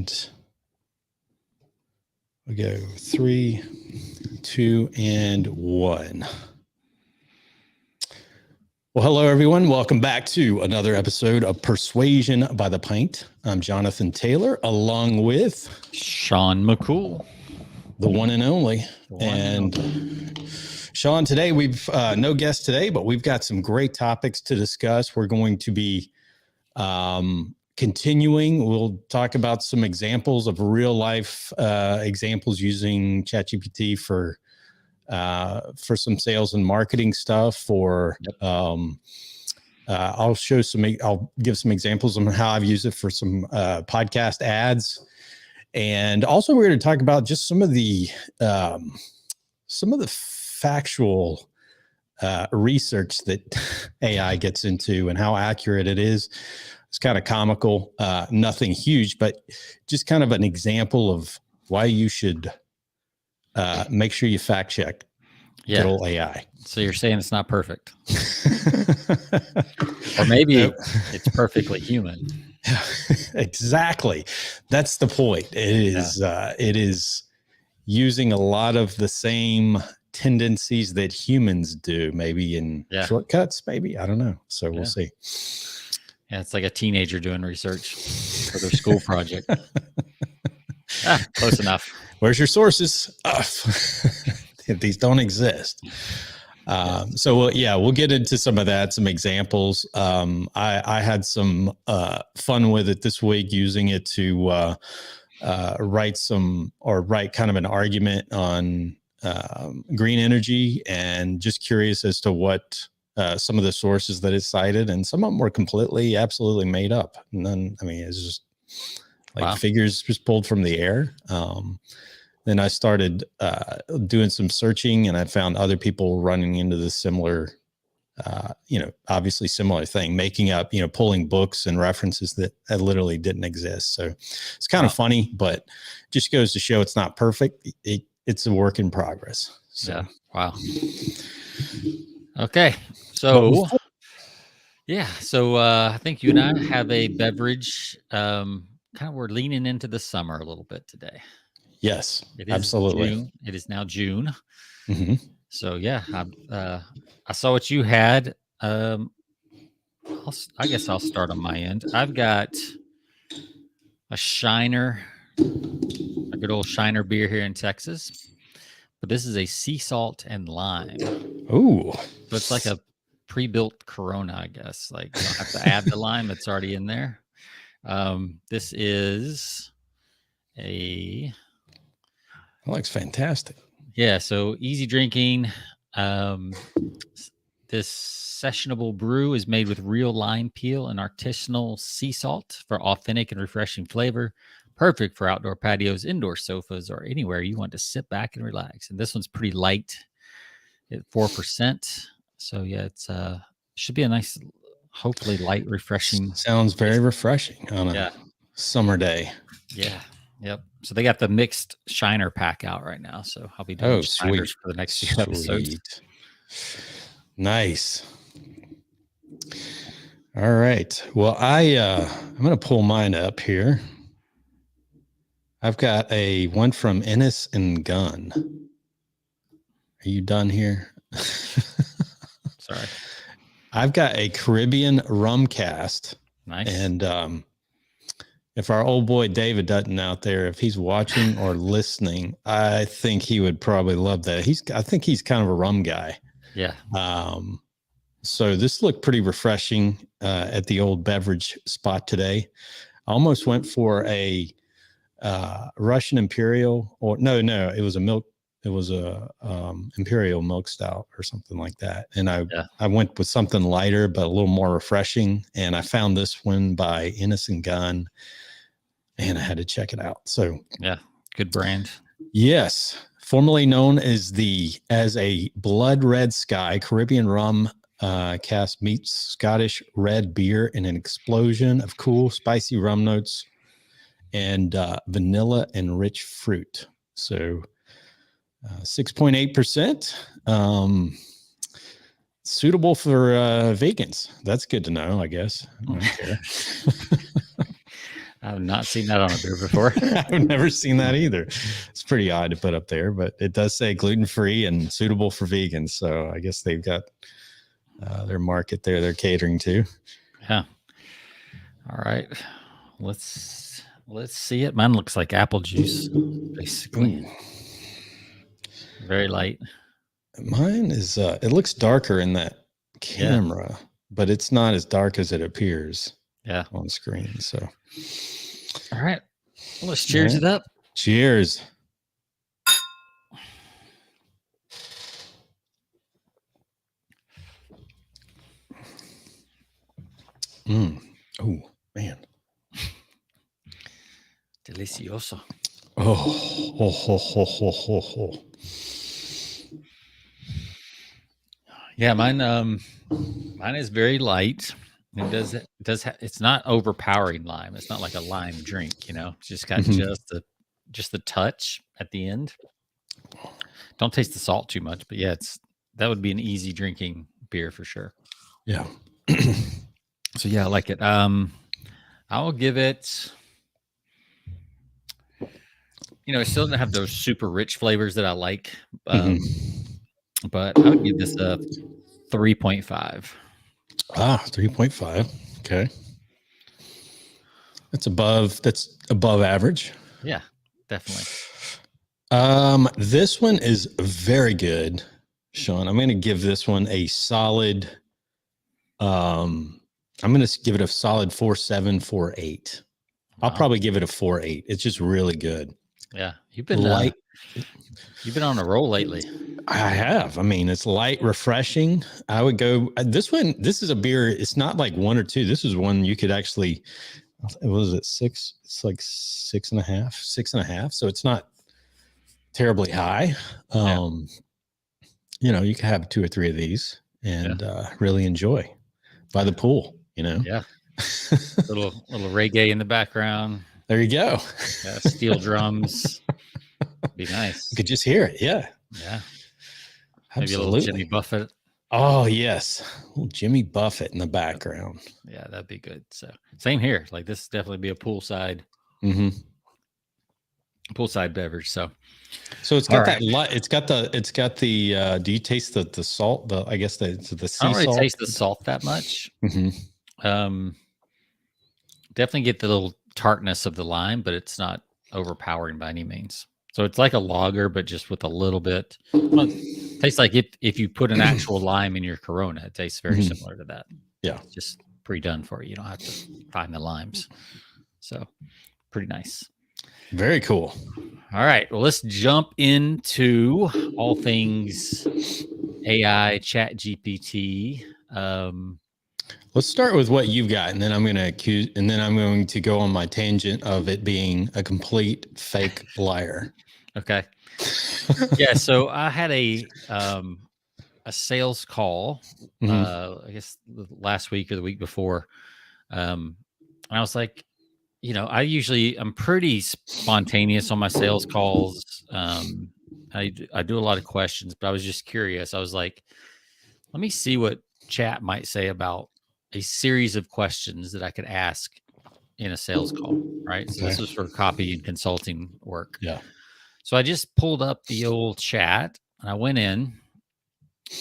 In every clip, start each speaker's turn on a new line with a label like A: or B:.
A: And we go 3, 2, and 1. Well, hello, everyone. Welcome back to another episode of Persuasion by the Pint. I'm Jonathan Taylor, along with
B: Sean McCool,
A: the one and only. Sean, today we've no guest today, but we've got some great topics to discuss. We're going to be continuing. We'll talk about some examples of real life examples using ChatGPT for some sales and marketing stuff. I'll give some examples on how I've used it for some podcast ads. And also we're going to talk about just some of the factual research that AI gets into and how accurate it is. It's kind of comical, nothing huge, but just kind of an example of why you should make sure you fact check good old AI.
B: So you're saying it's not perfect, or maybe it's perfectly human.
A: Exactly. That's the point. It is using a lot of the same tendencies that humans do, maybe in shortcuts, maybe, I don't know. So we'll see.
B: Yeah. It's like a teenager doing research for their school project. Close enough.
A: Where's your sources? These don't exist. So we'll get into some of that, some examples. I had some fun with it this week, using it to write kind of an argument on green energy, and just curious as to what some of the sources that it cited, and some of them were absolutely made up. And then, it's just like figures just pulled from the air. Then I started doing some searching, and I found other people running into this similar, obviously similar thing, making up, pulling books and references that literally didn't exist. So it's kind of funny, but just goes to show it's not perfect. It's a work in progress. So.
B: Yeah. Wow. Okay. So, I think you and I have a beverage. We're leaning into the summer a little bit today.
A: Yes, absolutely.
B: June. It is now June.
A: Mm-hmm.
B: So I saw what you had. I guess I'll start on my end. I've got a Shiner, a good old Shiner beer here in Texas, but this is a sea salt and lime.
A: Ooh.
B: So it's like a pre-built Corona, I guess. Like, you don't have to add the lime; it's already in there. This is that
A: looks fantastic.
B: Yeah, so easy drinking. This sessionable brew is made with real lime peel and artisanal sea salt for authentic and refreshing flavor. Perfect for outdoor patios, indoor sofas, or anywhere you want to sit back and relax. And this one's pretty light at 4%. So it's should be a nice, hopefully light, refreshing.
A: Sounds very refreshing on a summer day.
B: Yeah. Yep. So they got the mixed Shiner pack out right now. So I'll be doing Shiners for the next few episodes.
A: Nice. All right. Well, I'm going to pull mine up here. I've got one from Ennis and Gunn. Are you done here?
B: Sorry.
A: I've got a Caribbean rum cast.
B: Nice.
A: And if our old boy David Dutton out there, if he's watching or listening, I think he would probably love that. I think he's kind of a rum guy.
B: Yeah.
A: So this looked pretty refreshing at the old beverage spot today. I almost went for a Russian Imperial, or no, it was a milk. It was a Imperial milk stout or something like that. And I went with something lighter, but a little more refreshing. And I found this one by Ennis and Gunn, and I had to check it out. So
B: good brand.
A: Yes. Formerly known as a Blood Red Sky, Caribbean rum cast meets Scottish red beer in an explosion of cool, spicy rum notes and vanilla and rich fruit. So 6.8%. Suitable for vegans. That's good to know, I guess. I don't care.
B: not seen that on a beer before.
A: I've never seen that either. It's pretty odd to put up there, but it does say gluten-free and suitable for vegans. So I guess they've got their market there they're catering to.
B: Yeah. All right. Let's see it. Mine looks like apple juice, basically.
A: Ooh.
B: Very light.
A: Mine is it looks darker in that camera, but it's not as dark as it appears on screen. So
B: all right. Well, let's cheers it up.
A: Cheers. Oh, man.
B: Delicioso.
A: Oh.
B: Yeah, mine is very light. It does it's not overpowering lime. It's not like a lime drink, you know. It's just got just the touch at the end. Don't taste the salt too much, but yeah, that would be an easy drinking beer for sure.
A: Yeah.
B: So yeah, I like it. I'll give it, you know, it still doesn't have those super rich flavors that I like. But I would give this a 3.5.
A: 3.5. Okay. That's above average.
B: Yeah, definitely.
A: This one is very good, Sean. I'm going to give this one a solid, I'm going to give it a solid 4.7, 4.8. I'll probably give it a 4.8. It's just really good.
B: Yeah. You've been on a roll lately.
A: I have. I mean, it's light, refreshing. I would go this one. This is a beer. It's not like 1 or 2. This is one you could actually, what was it? 6? It's like 6.5. So it's not terribly high. You know, you can have 2 or 3 of these and really enjoy by the pool, you know?
B: Yeah. little reggae in the background.
A: There you go.
B: Yeah, steel drums. Be nice.
A: You could just hear it. Yeah.
B: Yeah.
A: Absolutely.
B: Maybe a little Jimmy Buffett.
A: Oh, yes. Little Jimmy Buffett in the background.
B: Yeah, that'd be good. So same here. Like this definitely be a poolside beverage. So
A: it's got that light. It's got the do you taste the salt? I guess the sea
B: I don't really
A: salt.
B: taste the salt that much. Definitely get the little tartness of the lime, but it's not overpowering by any means. So it's like a lager, but just with a little bit. Well, it tastes like if you put an actual lime in your Corona, it tastes very similar to that.
A: Yeah.
B: It's just pre-done for you. You don't have to find the limes. So pretty nice.
A: Very cool.
B: All right. Well, let's jump into all things AI, ChatGPT.
A: Let's start with what you've got, and then I'm going to go on my tangent of it being a complete fake liar.
B: Okay. Yeah. So I had a sales call, I guess last week or the week before. And I was like, you know, I'm pretty spontaneous on my sales calls. I do a lot of questions, but I was just curious. I was like, let me see what chat might say about a series of questions that I could ask in a sales call, right? So this was for copy and consulting work.
A: Yeah.
B: So I just pulled up the old chat and I went in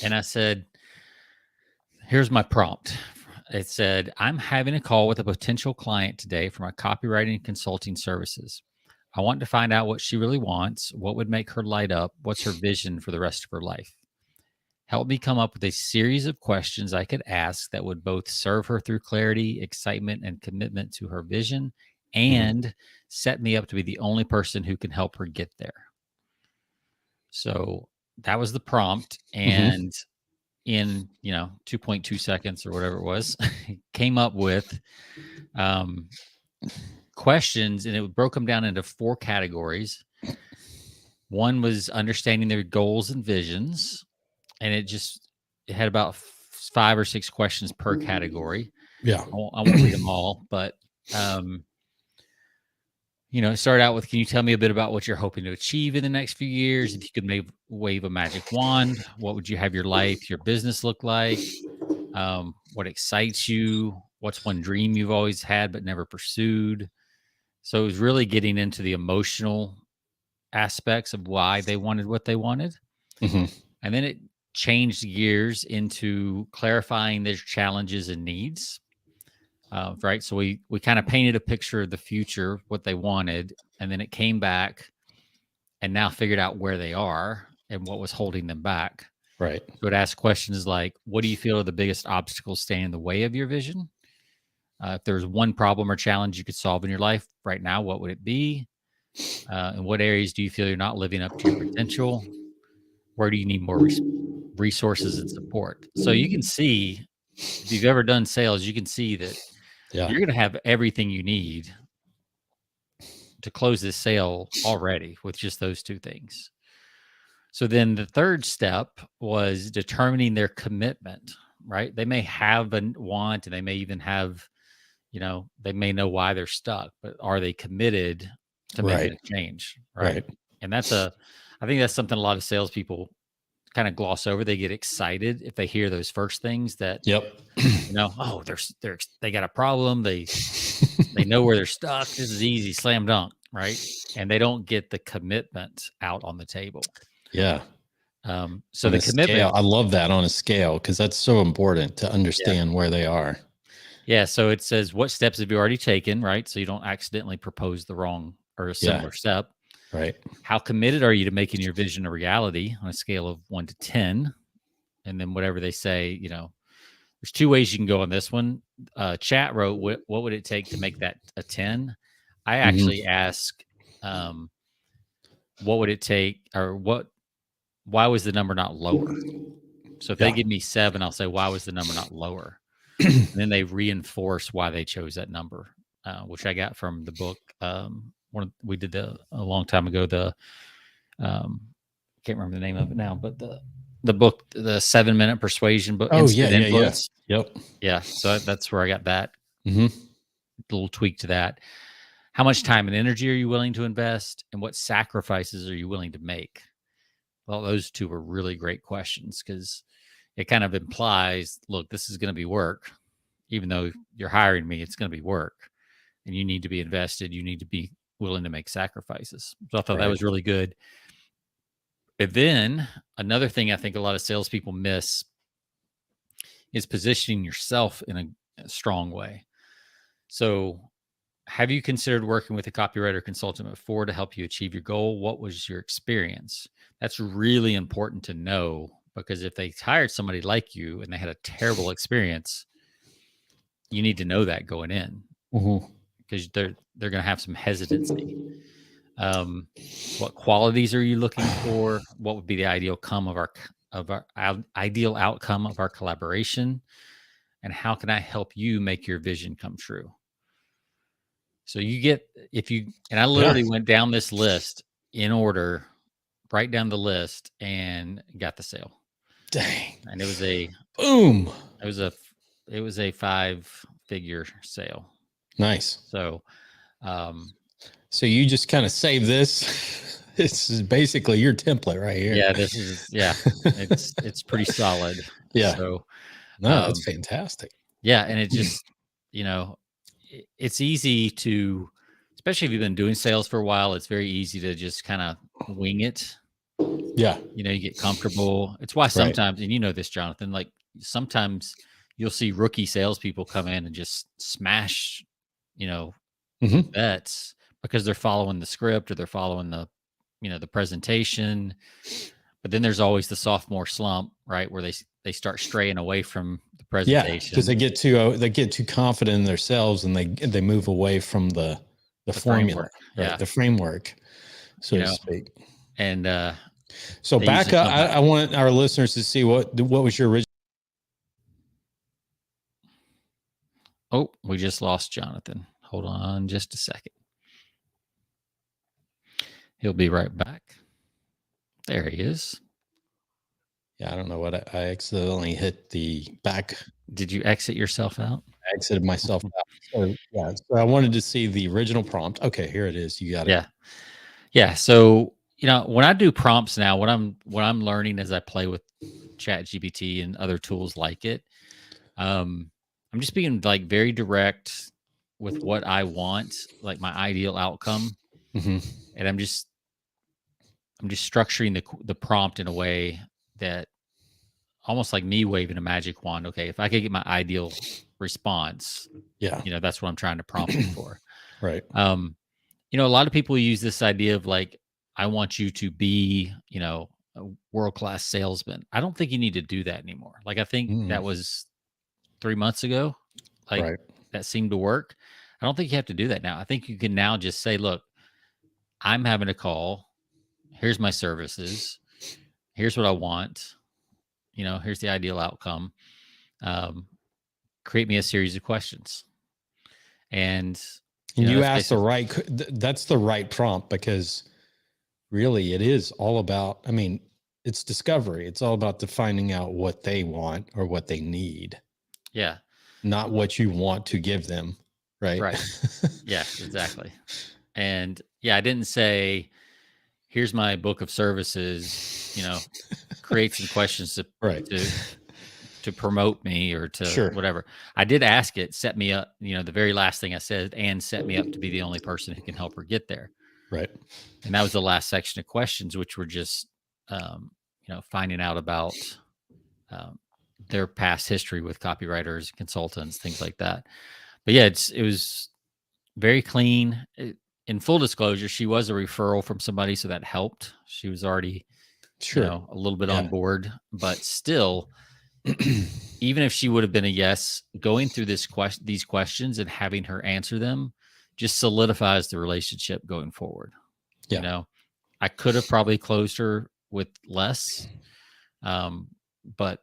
B: and I said, here's my prompt. It said, I'm having a call with a potential client today for my copywriting and consulting services. I want to find out what she really wants, what would make her light up, what's her vision for the rest of her life. Help me come up with a series of questions I could ask that would both serve her through clarity, excitement, and commitment to her vision, and set me up to be the only person who can help her get there. So that was the prompt. And in, 2.2 seconds or whatever it was, came up with questions, and it broke them down into 4 categories. One was understanding their goals and visions. And it had about 5 or 6 questions per category.
A: Yeah.
B: I won't read them all, but, it started out with, can you tell me a bit about what you're hoping to achieve in the next few years? If you could wave a magic wand, what would you have your life, your business look like? What excites you? What's one dream you've always had but never pursued? So it was really getting into the emotional aspects of why they wanted what they wanted.
A: Mm-hmm.
B: And then it changed gears into clarifying their challenges and needs. Right. So we kind of painted a picture of the future, what they wanted, and then it came back and now figured out where they are and what was holding them back.
A: Right.
B: So it asked questions like, what do you feel are the biggest obstacles standing in the way of your vision? If there's one problem or challenge you could solve in your life right now, what would it be? In what areas do you feel you're not living up to your potential? Where do you need more resources and support? So you can see, if you've ever done sales, you can see that
A: Yeah.
B: you're going to have everything you need to close this sale already with just those two things. So then the third step was determining their commitment, right? They may have a want and they may even have, they may know why they're stuck, but are they committed to making
A: Right.
B: a change? Right.
A: Right.
B: And I think that's something a lot of salespeople kind of gloss over. They get excited if they hear those first things that,
A: Yep.
B: oh, they got a problem. They know where they're stuck. This is easy, slam dunk, right? And they don't get the commitment out on the table.
A: Yeah.
B: So
A: on
B: the
A: a
B: commitment,
A: scale, I love that on a scale because that's so important to understand where they are.
B: yeah. So it says, what steps have you already taken, right? So you don't accidentally propose the wrong or a similar step.
A: Right.
B: How committed are you to making your vision a reality on a scale of 1 to 10? And then whatever they say, there's two ways you can go on this one. Chat wrote, what would it take to make that a 10? I actually ask, what would it take, or why was the number not lower? So if they give me 7, I'll say, why was the number not lower? And then they reinforce why they chose that number, which I got from the book. We did a long time ago. Can't remember the name of it now, but the book, the 7-minute persuasion book, instant influence.
A: Yep.
B: Yeah. So that's where I got that
A: Mm-hmm.
B: little tweak to that. How much time and energy are you willing to invest, and what sacrifices are you willing to make? Well, those two were really great questions because it kind of implies, look, this is going to be work. Even though you're hiring me, it's going to be work, and you need to be invested. You need to be willing to make sacrifices. So I thought that was really good. But then another thing I think a lot of salespeople miss is positioning yourself in a strong way. So have you considered working with a copywriter consultant before to help you achieve your goal? What was your experience? That's really important to know, because if they hired somebody like you and they had a terrible experience, you need to know that going in, because they're going to have some hesitancy. What qualities are you looking for? What would be the ideal outcome of our collaboration? And how can I help you make your vision come true? So I literally went down this list in order, right down the list, and got the sale.
A: Dang.
B: And it was a
A: boom.
B: It was a 5-figure sale.
A: Nice.
B: So,
A: so you just kind of save this. This is basically your template right here.
B: Yeah, it's pretty solid.
A: Yeah.
B: So,
A: no, that's fantastic.
B: Yeah. And it just, it's easy to, especially if you've been doing sales for a while, it's very easy to just kind of wing it.
A: Yeah.
B: You get comfortable. It's why sometimes, and you know this, Jonathan, like sometimes you'll see rookie salespeople come in and just smash, bets because they're following the script or they're following the presentation. But then there's always the sophomore slump, right, where they start straying away from the presentation.
A: Yeah, because they get too confident in themselves and they move away from the formula, right? The framework, so to speak.
B: And
A: so back up, I want our listeners to see what was your original.
B: Oh, we just lost Jonathan. Hold on just a second. He'll be right back. There he is.
A: Yeah, I don't know what I accidentally hit the back.
B: Did you exit yourself out?
A: I exited myself out. So, yeah, so I wanted to see the original prompt. Okay, here it is. You got it.
B: Yeah. So, when I do prompts now, what I'm learning as I play with ChatGPT and other tools like it, I'm just being like very direct with what I want, like my ideal outcome, and I'm just structuring the prompt in a way that almost like me waving a magic wand. Okay, if I could get my ideal response,
A: Yeah.
B: that's what I'm trying to prompt it for.
A: Right.
B: A lot of people use this idea of like, I want you to be, a world-class salesman. I don't think you need to do that anymore. Like, I think that was 3 months ago. Like,
A: Right.
B: that seemed to work. I don't think you have to do that now. I think you can now just say, look, I'm having a call. Here's my services. Here's what I want. Here's the ideal outcome. Create me a series of questions. And
A: you ask that's the right prompt, because really it is all about, I mean, it's discovery. It's all about finding out what they want or what they need.
B: Yeah.
A: Not what you want to give them. Right.
B: Yeah, exactly. And yeah, I didn't say, here's my book of services, create some questions to promote me or to whatever. I did ask it, set me up, the very last thing I said, and set me up to be the only person who can help her get there.
A: Right.
B: And that was the last section of questions, which were just, finding out about their past history with copywriters, consultants, things like that. But yeah, it was very clean. In full disclosure, she was a referral from somebody, so that helped. She was already, a little bit on board, but still, even if she would have been a yes, going through these questions and having her answer them just solidifies the relationship going forward.
A: Yeah.
B: I could have probably closed her with less, but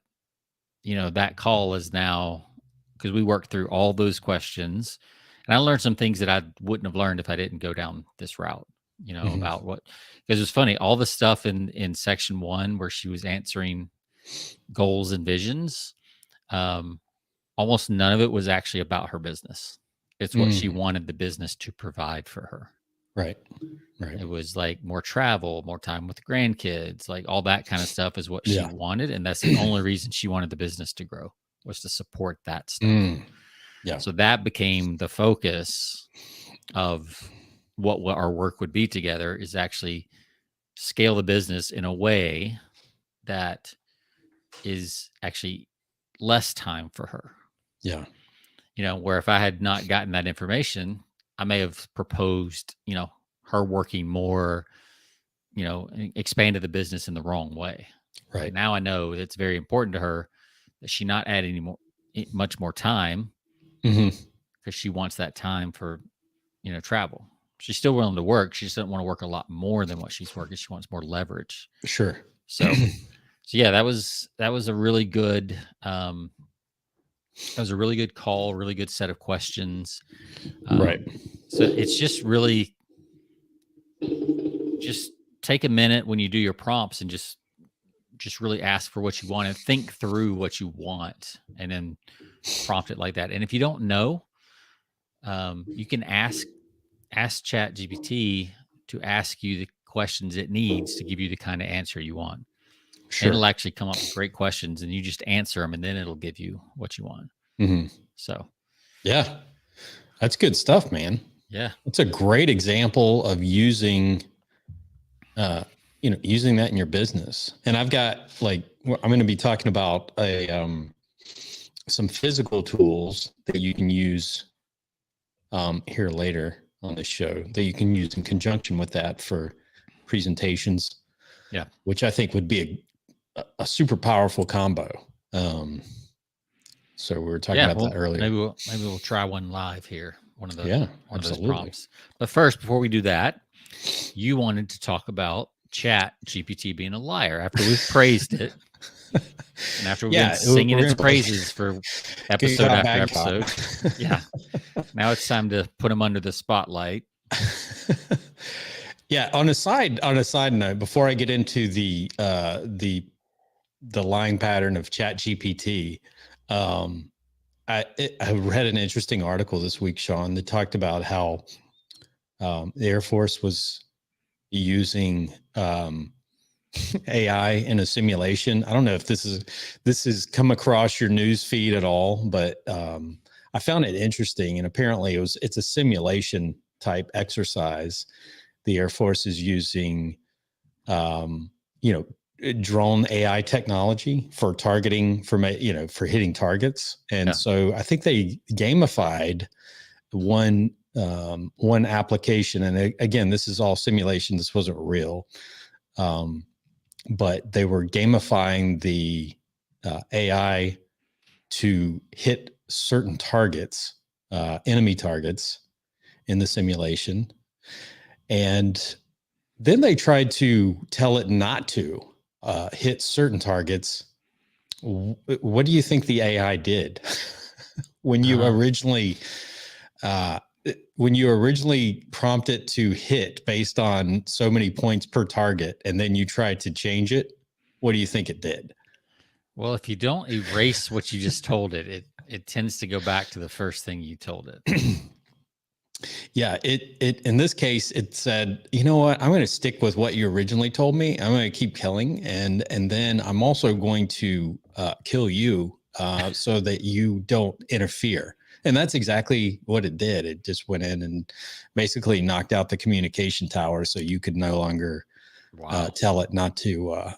B: that call is now, because we worked through all those questions, and I learned some things that I wouldn't have learned if I didn't go down this route. About what, because it's funny, all the stuff in section 1 where she was answering goals and visions, almost none of it was actually about her business. It's what she wanted the business to provide for her.
A: Right.
B: It was like more travel, more time with grandkids, like all that kind of stuff is what she wanted. And that's the only reason she wanted the business to grow, was to support that stuff.
A: Yeah.
B: So that became the focus of what our work would be together, is actually scale the business in a way that is actually less time for her.
A: Yeah.
B: Where if I had not gotten that information, I may have proposed, her working more, expanded the business in the wrong way.
A: Right.
B: But now I know it's very important to her that she not add much more time, because she wants that time for, travel. She's still willing to work. She just doesn't want to work a lot more than what she's working. She wants more leverage.
A: Sure.
B: So yeah, that was a really good, that was a really good call, really good set of questions.
A: Right.
B: So it's just really, just take a minute when you do your prompts and just really ask for what you want and think through what you want, and then prompt it like that. And if you don't know, you can ask ChatGPT to ask you the questions it needs to give you the kind of answer you want. Sure. It'll actually come up with great questions, and you just answer them, and then it'll give you what you want. So,
A: yeah, that's good stuff, man.
B: Yeah,
A: it's a great example of using, using that in your business. And I've got, like, I'm going to be talking about some physical tools that you can use here later on the show, that you can use in conjunction with that for presentations.
B: Yeah,
A: which I think would be a super powerful combo. So we were talking about that earlier.
B: Maybe we'll try one live here. One of those prompts. But first, before we do that, you wanted to talk about ChatGPT being a liar after we've praised it. And after we've been singing its praises for episode after episode. Yeah. Now it's time to put them under the spotlight.
A: Yeah. On a side note, before I get into the lying pattern of ChatGPT, I read an interesting article this week, Sean, that talked about how the Air Force was using AI in a simulation. I don't know if this has come across your news feed at all, but I I found it interesting, and apparently it's a simulation type exercise. The Air Force is using, drone AI technology for targeting, for hitting targets. And so I think they gamified one application. And again, this is all simulation. This wasn't real. But they were gamifying the AI to hit certain targets, enemy targets in the simulation. And then they tried to tell it not to hit certain targets. What do you think the AI did when you originally prompt it to hit based on so many points per target, and then you tried to change it? What do you think it did?
B: Well, if you don't erase what you just told it, it tends to go back to the first thing you told it.
A: Yeah, it in this case, it said, you know what, I'm going to stick with what you originally told me. I'm going to keep killing, and then I'm also going to kill you so that you don't interfere. And that's exactly what it did. It just went in and basically knocked out the communication tower, so you could no longer tell it not to.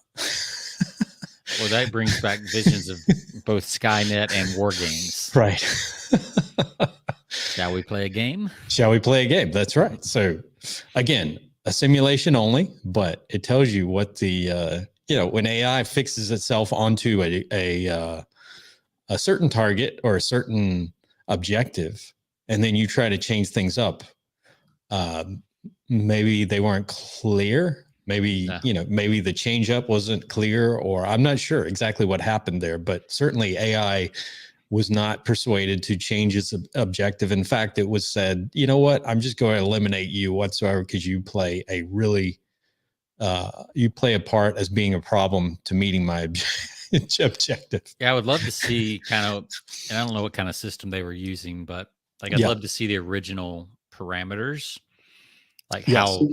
B: Well, that brings back visions of both Skynet and war games.
A: Right.
B: Shall we play a game?
A: Shall we play a game? That's right. So again, a simulation only, but it tells you what the, when AI fixes itself onto a certain target or a certain objective, and then you try to change things up, maybe they weren't clear. Maybe, maybe the change up wasn't clear, or I'm not sure exactly what happened there, but certainly AI was not persuaded to change its objective. In fact, it was said, you know what, I'm just going to eliminate you whatsoever because you play a part as being a problem to meeting my objective.
B: Yeah, I would love to see kind of, and I don't know what kind of system they were using, but like I'd love to see the original parameters, like how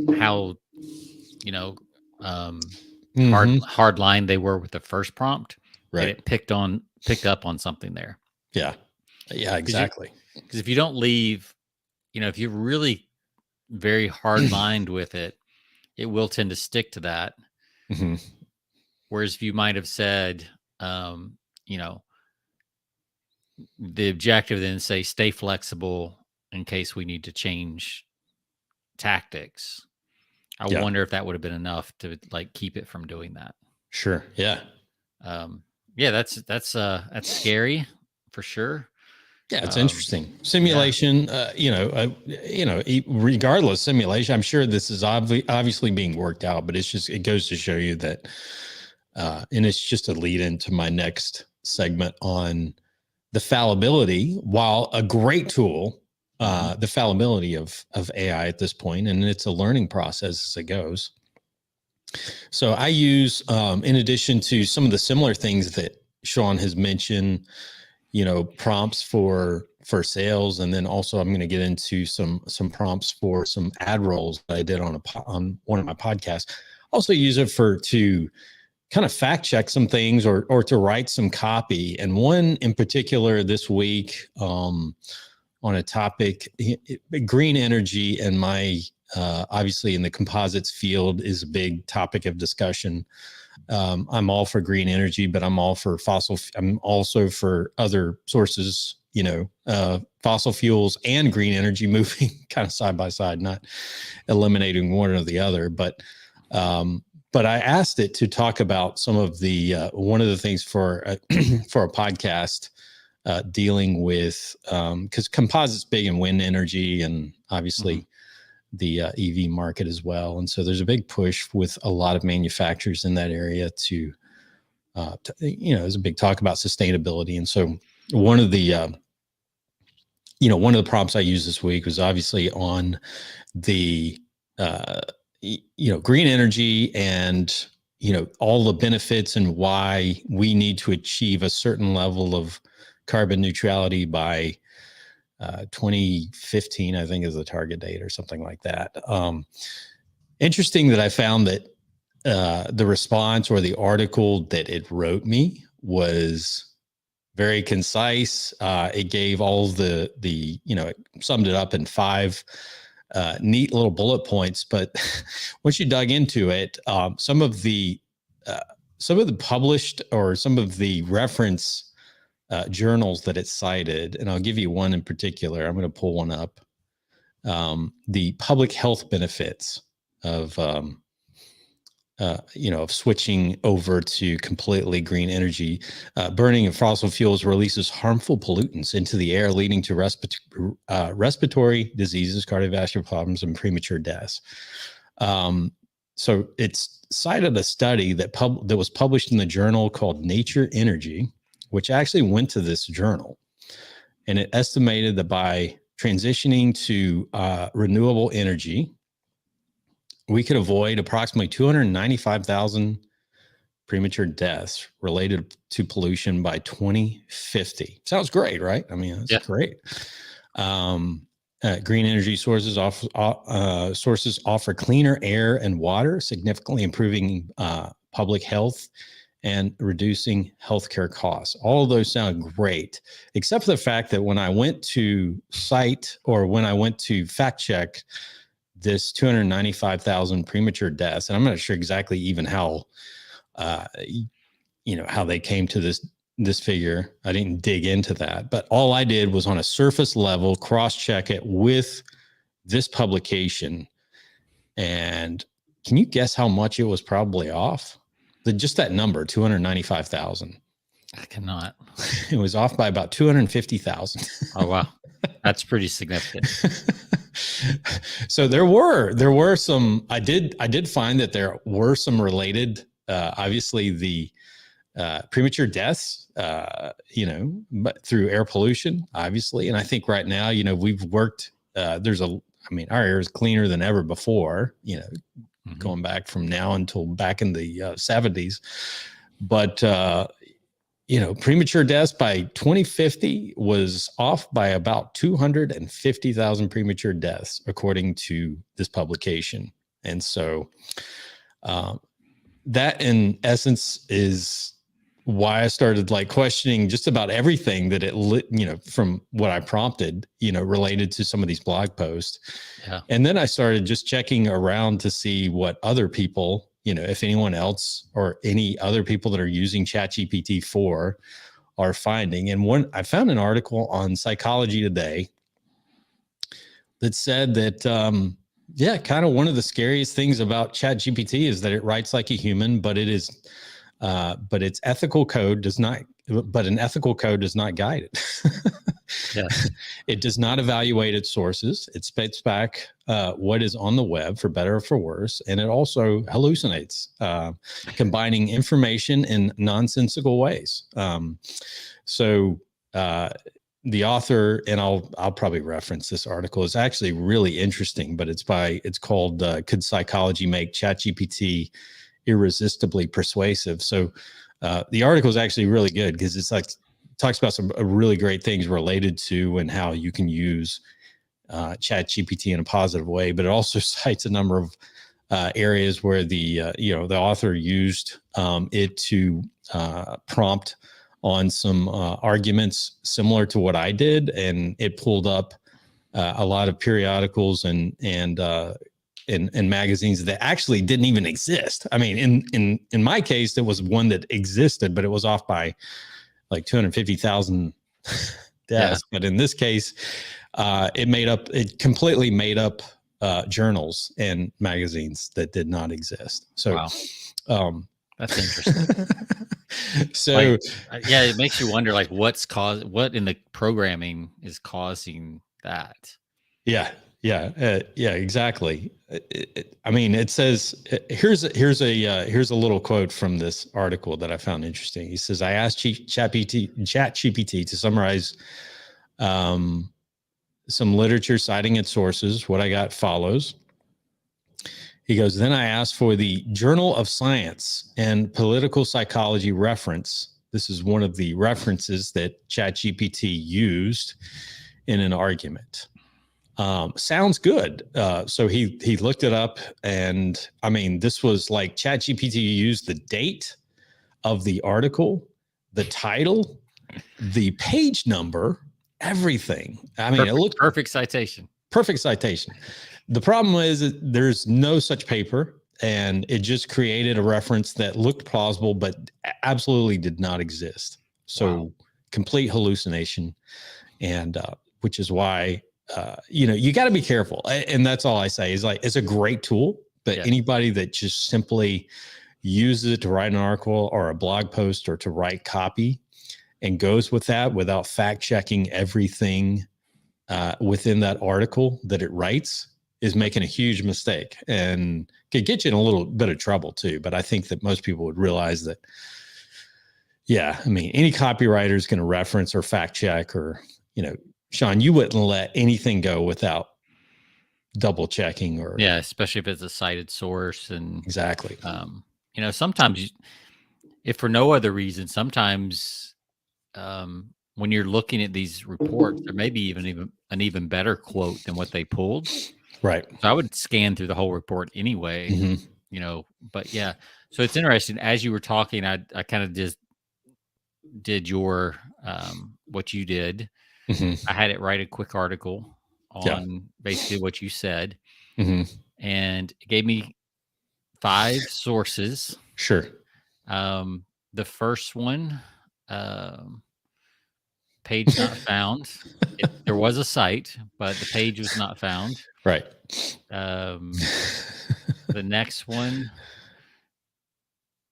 B: hard line they were with the first prompt.
A: Right.
B: And it picked up on something there.
A: Yeah, exactly.
B: Because if you don't leave, if you're really very hard-lined with it, it will tend to stick to that.
A: Mm-hmm.
B: Whereas if you might have said, the objective, then say, stay flexible in case we need to change tactics. I wonder if that would have been enough to like keep it from doing that.
A: Sure. Yeah.
B: That's scary for sure.
A: Yeah, it's interesting. Simulation, regardless simulation, I'm sure this is obviously being worked out, but it goes to show you that, and it's just a lead into my next segment on the fallibility, while a great tool, the fallibility of AI at this point, and it's a learning process as it goes. So I use, in addition to some of the similar things that Sean has mentioned, prompts for sales. And then also I'm going to get into some prompts for some ad rolls that I did on one of my podcasts. Also use it to kind of fact check some things or to write some copy. And one in particular this week, on a topic, green energy, and obviously in the composites field is a big topic of discussion. I'm all for green energy, but I'm also for other sources, fossil fuels and green energy moving kind of side by side, not eliminating one or the other. But I asked it to talk about some of the, one of the things for a podcast, dealing with, because composites big in wind energy and obviously the EV market as well. And so there's a big push with a lot of manufacturers in that area to there's a big talk about sustainability. And so one of the prompts I used this week was obviously on the, green energy and, all the benefits and why we need to achieve a certain level of carbon neutrality by 2015, I think, is the target date or something like that. Interesting that I found that the response or the article that it wrote me was very concise. It gave all the it summed it up in 5 neat little bullet points. But once you dug into it, some of the published or some of the reference journals that it cited, and I'll give you one in particular. I'm going to pull one up. The public health benefits of of switching over to completely green energy. Burning of fossil fuels releases harmful pollutants into the air, leading to respiratory diseases, cardiovascular problems, and premature deaths. So it's cited a study that was published in the journal called Nature Energy, which actually went to this journal, and it estimated that by transitioning to renewable energy, we could avoid approximately 295,000 premature deaths related to pollution by 2050. Sounds great, right? I mean, that's great. Green energy sources offer cleaner air and water, significantly improving public health and reducing healthcare costs. All of those sound great, except for the fact that when I went to fact check this 295,000 premature deaths, and I'm not sure exactly even how, how they came to this figure. I didn't dig into that, but all I did was on a surface level cross-check it with this publication. And can you guess how much it was probably off? Just that number, 295,000.
B: I cannot.
A: It was off by about 250,000.
B: Oh, wow. That's pretty significant.
A: So there were some, I did find that there were some related, obviously the premature deaths, but through air pollution, obviously. And I think right now, we've worked, our air is cleaner than ever before, going back from now until back in the 70s. But, premature deaths by 2050 was off by about 250,000 premature deaths, according to this publication. And so that in essence is why I started questioning just about everything that from what I prompted, related to some of these blog posts.
B: Yeah.
A: And then I started just checking around to see what other people, if anyone else or any other people that are using ChatGPT 4 are finding. And I found an article on Psychology Today that said that, kind of one of the scariest things about ChatGPT is that it writes like a human, but its ethical code does not. But an ethical code does not guide it.
B: Yes.
A: It does not evaluate its sources. It spits back what is on the web, for better or for worse, and it also hallucinates, combining information in nonsensical ways. So the author, and I'll probably reference this article, is actually really interesting, but it's called "Could Psychology Make ChatGPT Irresistibly Persuasive?" So the article is actually really good because it's talks about some really great things related to and how you can use ChatGPT in a positive way, but it also cites a number of areas where the author used it to prompt on some arguments similar to what I did, and it pulled up a lot of periodicals and magazines that actually didn't even exist. I mean, in my case, there was one that existed, but it was off by 250,000 deaths. Yeah. But in this case, it completely made up journals and magazines that did not exist. So,
B: wow. That's interesting.
A: So,
B: it makes you wonder, what in the programming is causing that?
A: Yeah, exactly. It says, here's a little quote from this article that I found interesting. He says, I asked ChatGPT to summarize some literature citing its sources. What I got follows. He goes, then I asked for the Journal of Science and Political Psychology reference. This is one of the references that ChatGPT used in an argument. Sounds good. So he looked it up, and this was ChatGPT used the date of the article, the title, the page number, everything. I mean, it looks
B: perfect citation.
A: Perfect citation. The problem is that there's no such paper, and it just created a reference that looked plausible, but absolutely did not exist. So
B: Wow.
A: complete hallucination. And which is why, you got to be careful. And that's all I say is like, it's a great tool, but anybody that just simply uses it to write an article or a blog post or to write copy and goes with that without fact checking everything within that article that it writes is making a huge mistake and could get you in a little bit of trouble too. But I think that most people would realize that, yeah, I mean, any copywriter is going to reference or fact check, or, Sean, you wouldn't let anything go without double checking, or
B: especially if it's a cited source. And
A: exactly.
B: Sometimes if for no other reason, sometimes when you're looking at these reports, there may be even an even better quote than what they pulled.
A: Right.
B: So I would scan through the whole report anyway, but yeah. So it's interesting. As you were talking, I kind of just did your, what you did. I had it write a quick article on basically what you said. And it gave me 5 sources.
A: Sure.
B: The first one, page not found. There was a site, but the page was not found.
A: Right.
B: The next one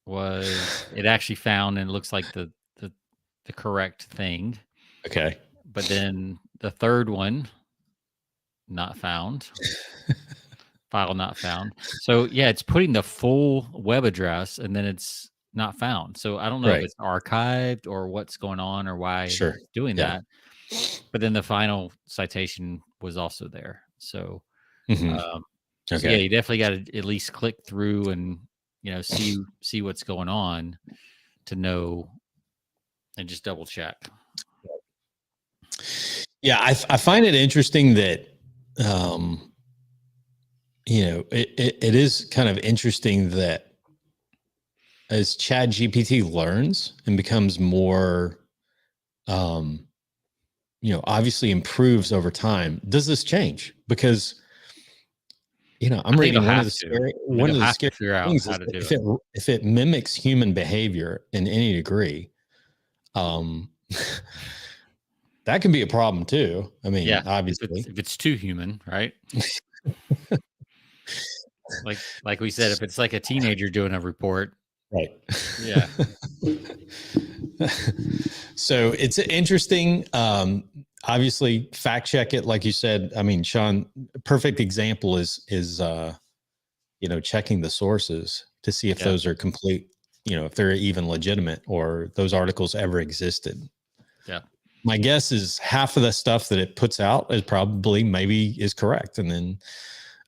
B: was it actually found, and it looks like the correct thing.
A: Okay.
B: But then the third one, not found. File not found. So yeah, it's putting the full web address and then it's not found. So I don't know if it's archived or what's going on or why it's doing that. But then the final citation was also there. So so yeah, you definitely got to at least click through and see what's going on to know, and just double check.
A: Yeah, I find it interesting that it is kind of interesting that as ChatGPT learns and becomes more obviously improves over time, does this change? Because I'm reading one of the scary things is that if it mimics human behavior in any degree, that can be a problem too. I mean, obviously,
B: if it's too human, right? like we said, if it's like a teenager doing a report,
A: right?
B: Yeah.
A: So it's interesting. Obviously, fact check it, like you said. I mean, Sean, perfect example is checking the sources to see if those are complete. If they're even legitimate or those articles ever existed.
B: Yeah.
A: My guess is half of the stuff that it puts out is probably maybe is correct. And then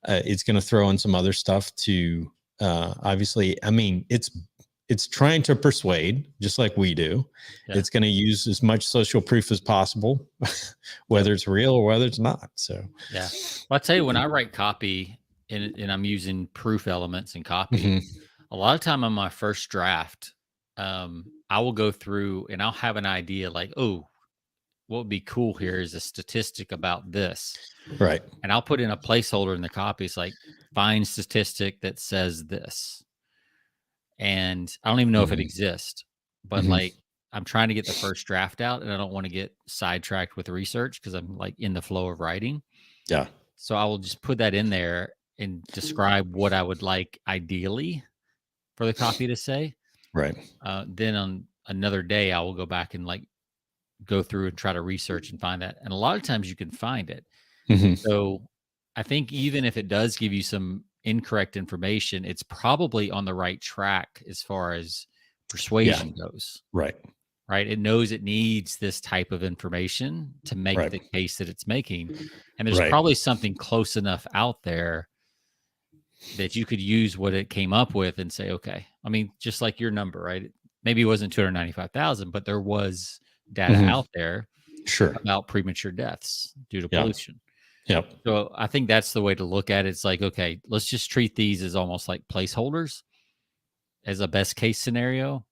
A: it's going to throw in some other stuff to obviously, I mean, it's trying to persuade just like we do. Yeah. It's going to use as much social proof as possible, whether it's real or whether it's not. So,
B: yeah, well, I'll tell you, when I write copy and I'm using proof elements in copy, a lot of time on my first draft, I will go through and I'll have an idea like, oh, what would be cool here is a statistic about this.
A: Right.
B: And I'll put in a placeholder in the copy. It's like, find statistic that says this. And I don't even know if it exists, but like, I'm trying to get the first draft out and I don't want to get sidetracked with research because I'm like in the flow of writing.
A: Yeah.
B: So I will just put that in there and describe what I would like ideally for the copy to say.
A: Right.
B: Then on another day, I will go back and like go through and try to research and find that. And a lot of times you can find it. So I think even if it does give you some incorrect information, it's probably on the right track as far as persuasion goes.
A: Right.
B: Right. It knows it needs this type of information to make the case that it's making. And there's probably something close enough out there that you could use what it came up with and say, okay, I mean, just like your number, right? Maybe it wasn't 295,000, but there was data out there about premature deaths due to pollution.
A: Yep.
B: So I think that's the way to look at it. It's like, okay, let's just treat these as almost like placeholders as a best case scenario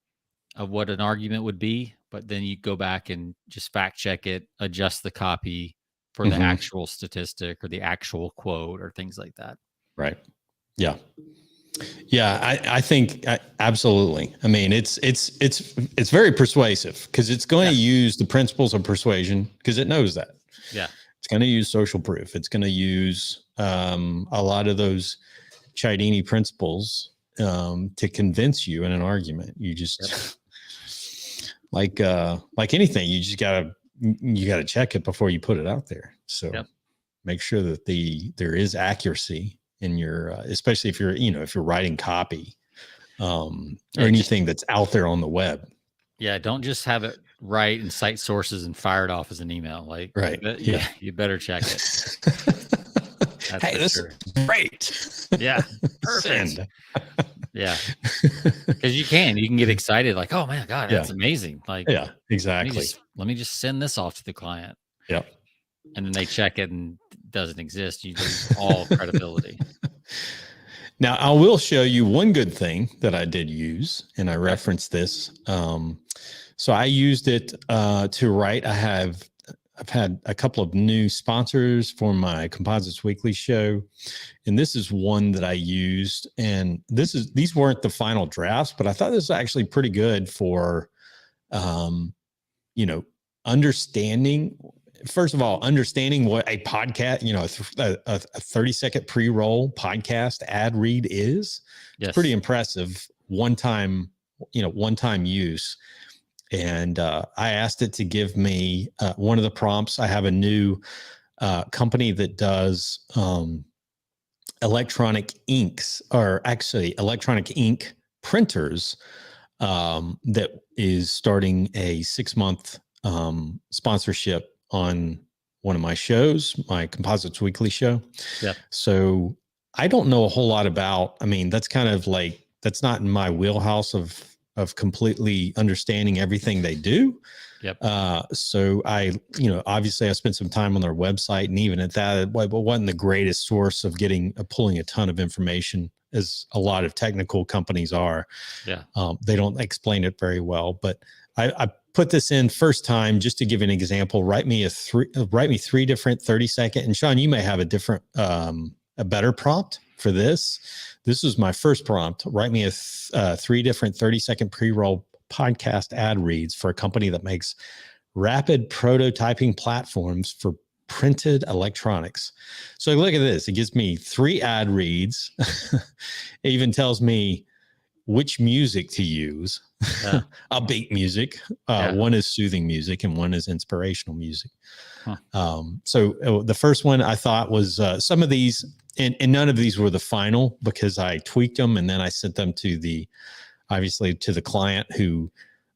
B: of what an argument would be. but then you go back and just fact check it, adjust the copy for the
A: Mhm.
B: actual statistic or the actual quote or things like that.
A: Right. Yeah. Yeah, I think absolutely. I mean, it's very persuasive because it's going to use the principles of persuasion because it knows that.
B: Yeah.
A: It's going to use social proof. It's going to use a lot of those Cialdini principles to convince you in an argument. You just like anything, you just gotta check it before you put it out there. So make sure that there is accuracy in your, especially if you're writing copy or anything that's out there on the web.
B: Yeah, don't just have it write and cite sources and fire it off as an email. Like,
A: right?
B: You better check it.
A: Hey, this is great.
B: Yeah, perfect. Yeah, because you can get excited, like, oh man, God, that's amazing. Like,
A: yeah, exactly.
B: Let me just send this off to the client.
A: Yep.
B: And then they check it and it doesn't exist. You lose all credibility.
A: Now, I will show you one good thing that I did use, and I referenced this. So I used it to write. I've had a couple of new sponsors for my Composites Weekly show, and this is one that I used. And these weren't the final drafts, but I thought this was actually pretty good for, understanding. First of all, understanding what a podcast, a 30-second pre-roll podcast ad read is. It's pretty impressive. One-time use. And I asked it to give me one of the prompts. I have a new company that does electronic inks, or actually electronic ink printers, that is starting a 6-month sponsorship on one of my shows, my Composites Weekly show.
B: Yeah.
A: So I don't know a whole lot about, that's kind of like, that's not in my wheelhouse of completely understanding everything they do.
B: Yep.
A: So obviously I spent some time on their website, and even at that, it wasn't the greatest source of pulling a ton of information, as a lot of technical companies are.
B: Yeah.
A: They don't explain it very well, but I put this in first time just to give an example. Write me 3 different 30-second, and Sean, you may have a different, a better prompt for this. This was my first prompt. Write me 3 different 30-second pre-roll podcast ad reads for a company that makes rapid prototyping platforms for printed electronics. So look at this. It gives me 3 ad reads. It even tells me which music to use. Yeah. Upbeat music. One is soothing music and one is inspirational music. Huh. So the first one I thought was some of these, and none of these were the final, because I tweaked them and then I sent them to the client who,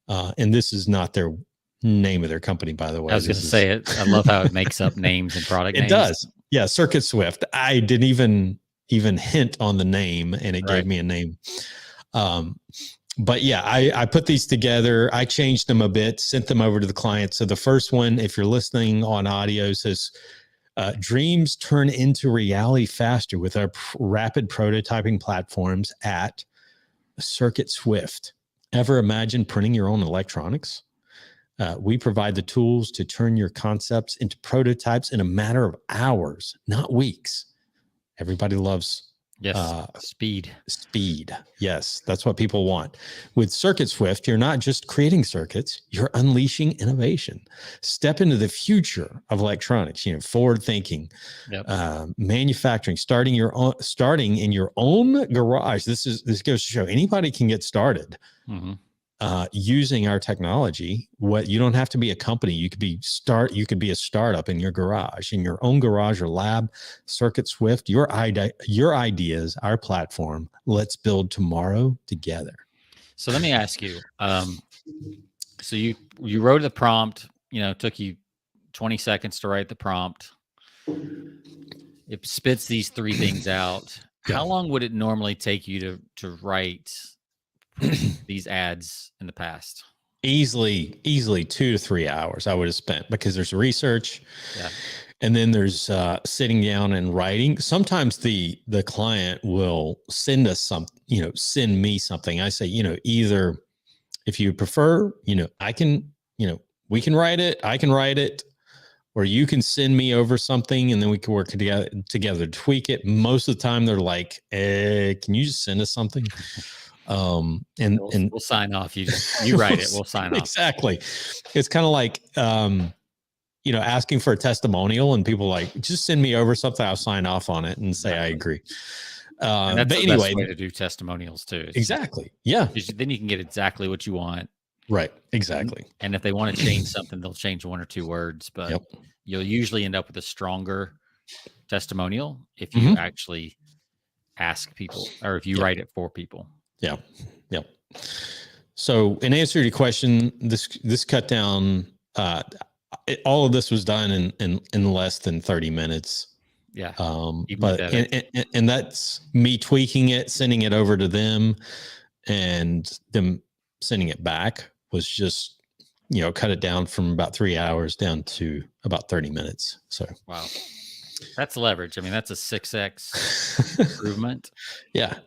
A: and this is not their name of their company, by the way.
B: I was going to say it. I love how it makes up names and product names.
A: It does. Yeah. Circuit Swift. I didn't even hint on the name, and it gave me a name. But yeah, I put these together. I changed them a bit, sent them over to the client. So the first one, if you're listening on audio, says, dreams turn into reality faster with our rapid prototyping platforms at Circuit Swift. Ever imagine printing your own electronics? We provide the tools to turn your concepts into prototypes in a matter of hours, not weeks. Everybody loves
B: speed.
A: Speed. Yes, that's what people want. With Circuit Swift, you're not just creating circuits, you're unleashing innovation. Step into the future of electronics, forward thinking, manufacturing, starting in your own garage. This goes to show anybody can get started. Mm-hmm. Using our technology. You don't have to be a company. You could be a startup in your garage, in your own garage or lab. Circuit Swift, your ideas, our platform. Let's build tomorrow together.
B: So let me ask you. So you wrote the prompt. It took you 20 seconds to write the prompt. It spits these 3 things out. Yeah. How long would it normally take you to write these ads in the past?
A: Easily 2 to 3 hours I would have spent, because there's research, and then there's sitting down and writing. Sometimes the client will send us send me something. I say, either if you prefer, I can we can write it, I can write it, or you can send me over something and then we can work together to tweak it. Most of the time they're like, can you just send us something? And
B: we'll sign off. You write it, we'll sign off.
A: Exactly. It's kind of like, asking for a testimonial and people like, just send me over something. I'll sign off on it and say, I agree.
B: And that's the best way to do testimonials too.
A: Exactly. Yeah.
B: Then you can get exactly what you want.
A: Right. Exactly.
B: And if they want to change something, they'll change 1 or 2 words, but you'll usually end up with a stronger testimonial if you actually ask people or if you write it for people.
A: Yeah. Yep. So in answer to your question, this cut down, all of this was done in less than 30 minutes.
B: Yeah.
A: But and that's me tweaking it, sending it over to them, and them sending it back was just, cut it down from about 3 hours down to about 30 minutes. So
B: wow, that's leverage. I mean, that's a 6x improvement.
A: Yeah.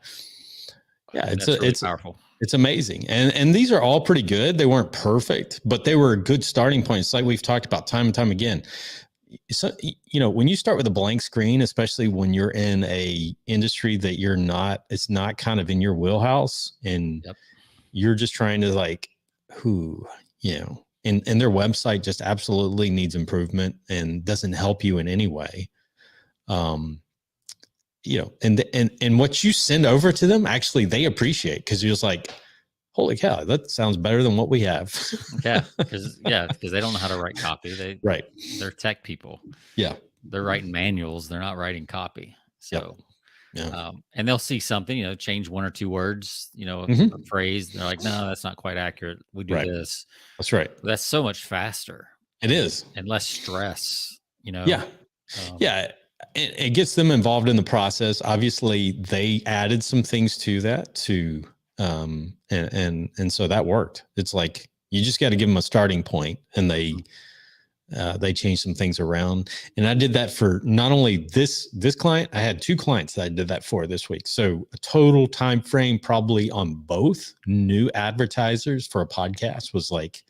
A: It's
B: really powerful.
A: It's amazing. And these are all pretty good. They weren't perfect, but they were good starting points. Like we've talked about time and time again. So, when you start with a blank screen, especially when you're in a industry that it's not kind of in your wheelhouse and you're just trying to and their website just absolutely needs improvement and doesn't help you in any way. And what you send over to them, actually they appreciate, because you're just like, holy cow, that sounds better than what we have.
B: because they don't know how to write copy. They're tech people.
A: Yeah.
B: They're writing manuals. They're not writing copy. So, and they'll see something, change 1 or 2 words, a phrase. They're like, no, that's not quite accurate. We do this.
A: That's right.
B: But that's so much faster.
A: It is.
B: And less stress,
A: Yeah. It gets them involved in the process. Obviously they added some things to that and so that worked. It's like, you just got to give them a starting point, and they changed some things around. And I did that for not only this client, I had 2 clients that I did that for this week. So a total time frame probably on both new advertisers for a podcast was like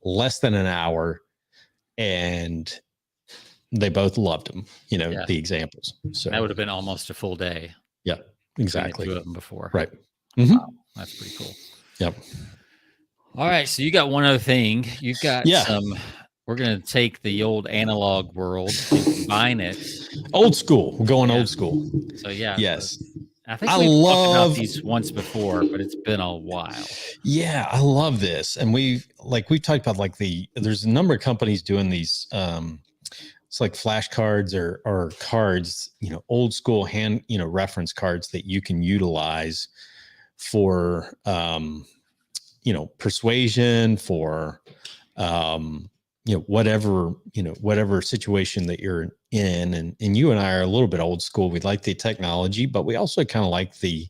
A: less than an hour, and they both loved them, the examples. So
B: that would have been almost a full day.
A: Yeah, exactly.
B: 2 of them before.
A: Right.
B: Wow, that's pretty cool.
A: Yep.
B: All right. So you got one other thing. You've got we're going to take the old analog world and combine it.
A: Old school. We're going old school.
B: So yes. I think
A: we've
B: talked about these once before, but it's been a while.
A: Yeah, I love this. And we've talked about there's a number of companies doing these it's like flashcards or cards, old school hand, reference cards that you can utilize for persuasion, for whatever situation that you're in. And you and I are a little bit old school. We like the technology, but we also kind of like the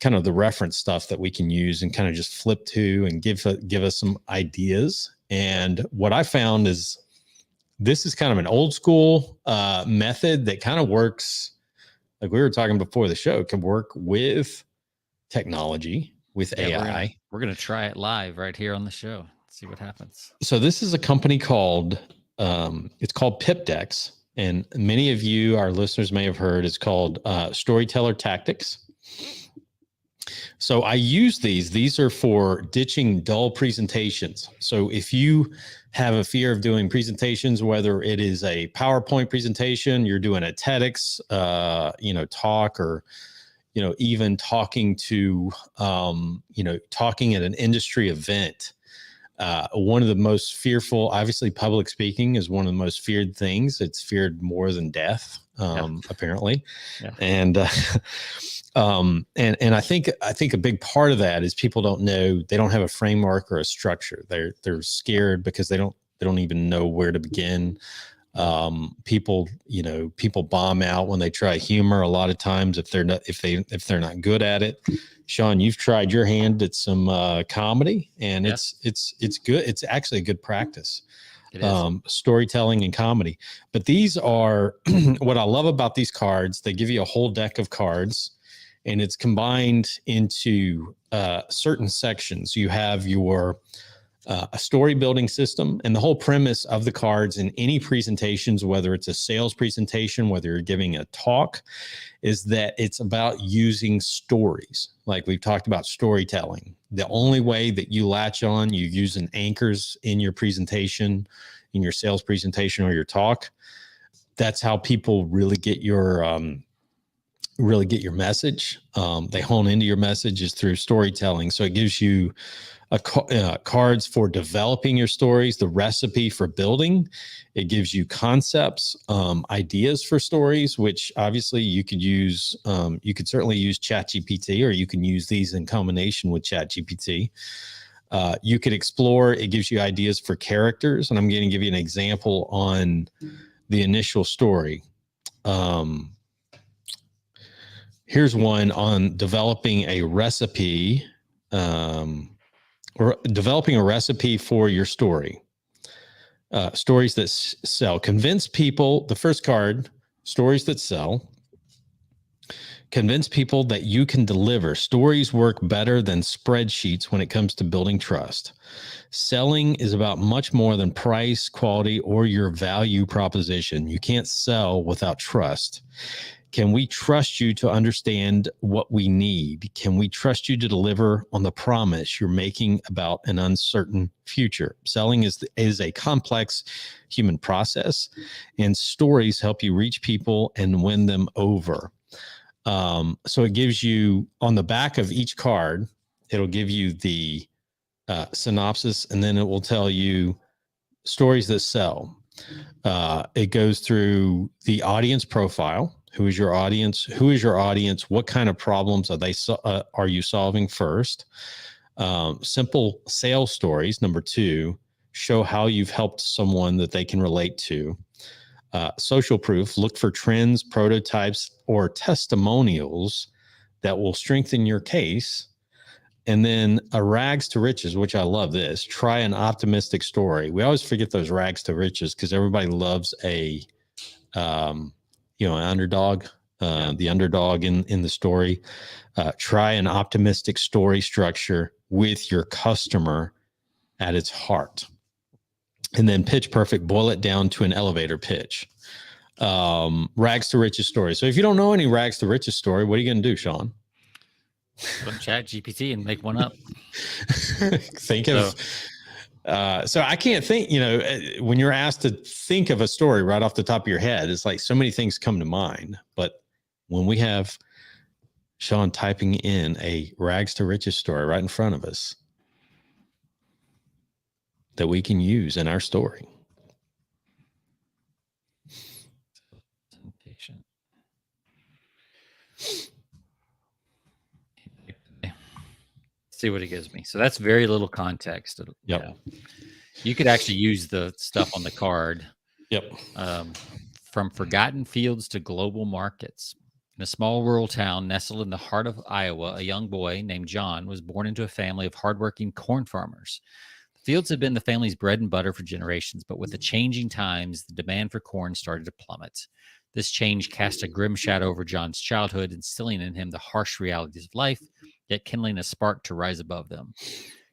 A: reference stuff that we can use and kind of just flip to and give us some ideas. And what I found is this is kind of an old school method that kind of works, like we were talking before the show, can work with technology, with AI.
B: We're going to try it live right here on the show. See what happens.
A: So this is a company called, it's called PipDex. And many of you, our listeners, may have heard it's called Storyteller Tactics. So I use these. These are for ditching dull presentations. So if you have a fear of doing presentations, whether it is a PowerPoint presentation, you're doing a TEDx, talk, or even talking to, talking at an industry event. One of the most fearful, obviously public speaking is one of the most feared things. It's feared more than death, apparently. Yeah. And I think a big part of that is people don't know, they don't have a framework or a structure. They're scared because they don't even know where to begin. People bomb out when they try humor a lot of times if they're not good at it. Sean, you've tried your hand at some comedy, and it's good. It's actually a good practice.
B: It is.
A: Storytelling and comedy. But these are what I love about these cards. They give you a whole deck of cards, and it's combined into certain sections. You have your a story building system. And the whole premise of the cards in any presentations, whether it's a sales presentation, whether you're giving a talk, is that it's about using stories. Like we've talked about storytelling. The only way that you latch on, you use an anchors in your presentation, in your sales presentation or your talk. That's how people really get your message. They hone into your messages through storytelling. So it gives you cards for developing your stories, the recipe for building. It gives you concepts, ideas for stories, which obviously you could use. You could certainly use ChatGPT, or you can use these in combination with ChatGPT. You could explore. It gives you ideas for characters, and I'm going to give you an example on the initial story. Here's one on developing a recipe. Or developing a recipe for your story. Stories that sell. Convince people, the first card, stories that sell. Convince people that you can deliver. Stories work better than spreadsheets when it comes to building trust. Selling is about much more than price, quality, or your value proposition. You can't sell without trust. Can we trust you to understand what we need? Can we trust you to deliver on the promise you're making about an uncertain future? Selling is a complex human process, and stories help you reach people and win them over. So it gives you, on the back of each card, it'll give you the synopsis, and then it will tell you stories that sell. It goes through the audience profile. Who is your audience? Who is your audience? What kind of problems are you solving first? Simple sales stories. Number 2, show how you've helped someone that they can relate to. Social proof. Look for trends, prototypes, or testimonials that will strengthen your case. And then a rags to riches, which I love this. Try an optimistic story. We always forget those rags to riches because everybody loves an underdog, the underdog in the story. Try an optimistic story structure with your customer at its heart. And then pitch perfect, boil it down to an elevator pitch. Rags to riches story. So if you don't know any rags to riches story, what are you going to do, Sean?
B: Go to ChatGPT and make one up.
A: Think of. So I can't think, when you're asked to think of a story right off the top of your head, it's like so many things come to mind. But when we have Sean typing in a rags to riches story right in front of us that we can use in our story.
B: See what it gives me. So that's very little context.
A: Yep.
B: Yeah. You could actually use the stuff on the card.
A: Yep.
B: From forgotten fields to global markets. In a small rural town nestled in the heart of Iowa, a young boy named John was born into a family of hardworking corn farmers. The fields had been the family's bread and butter for generations, but with the changing times, the demand for corn started to plummet. This change cast a grim shadow over John's childhood, instilling in him the harsh realities of life, yet kindling a spark to rise above them.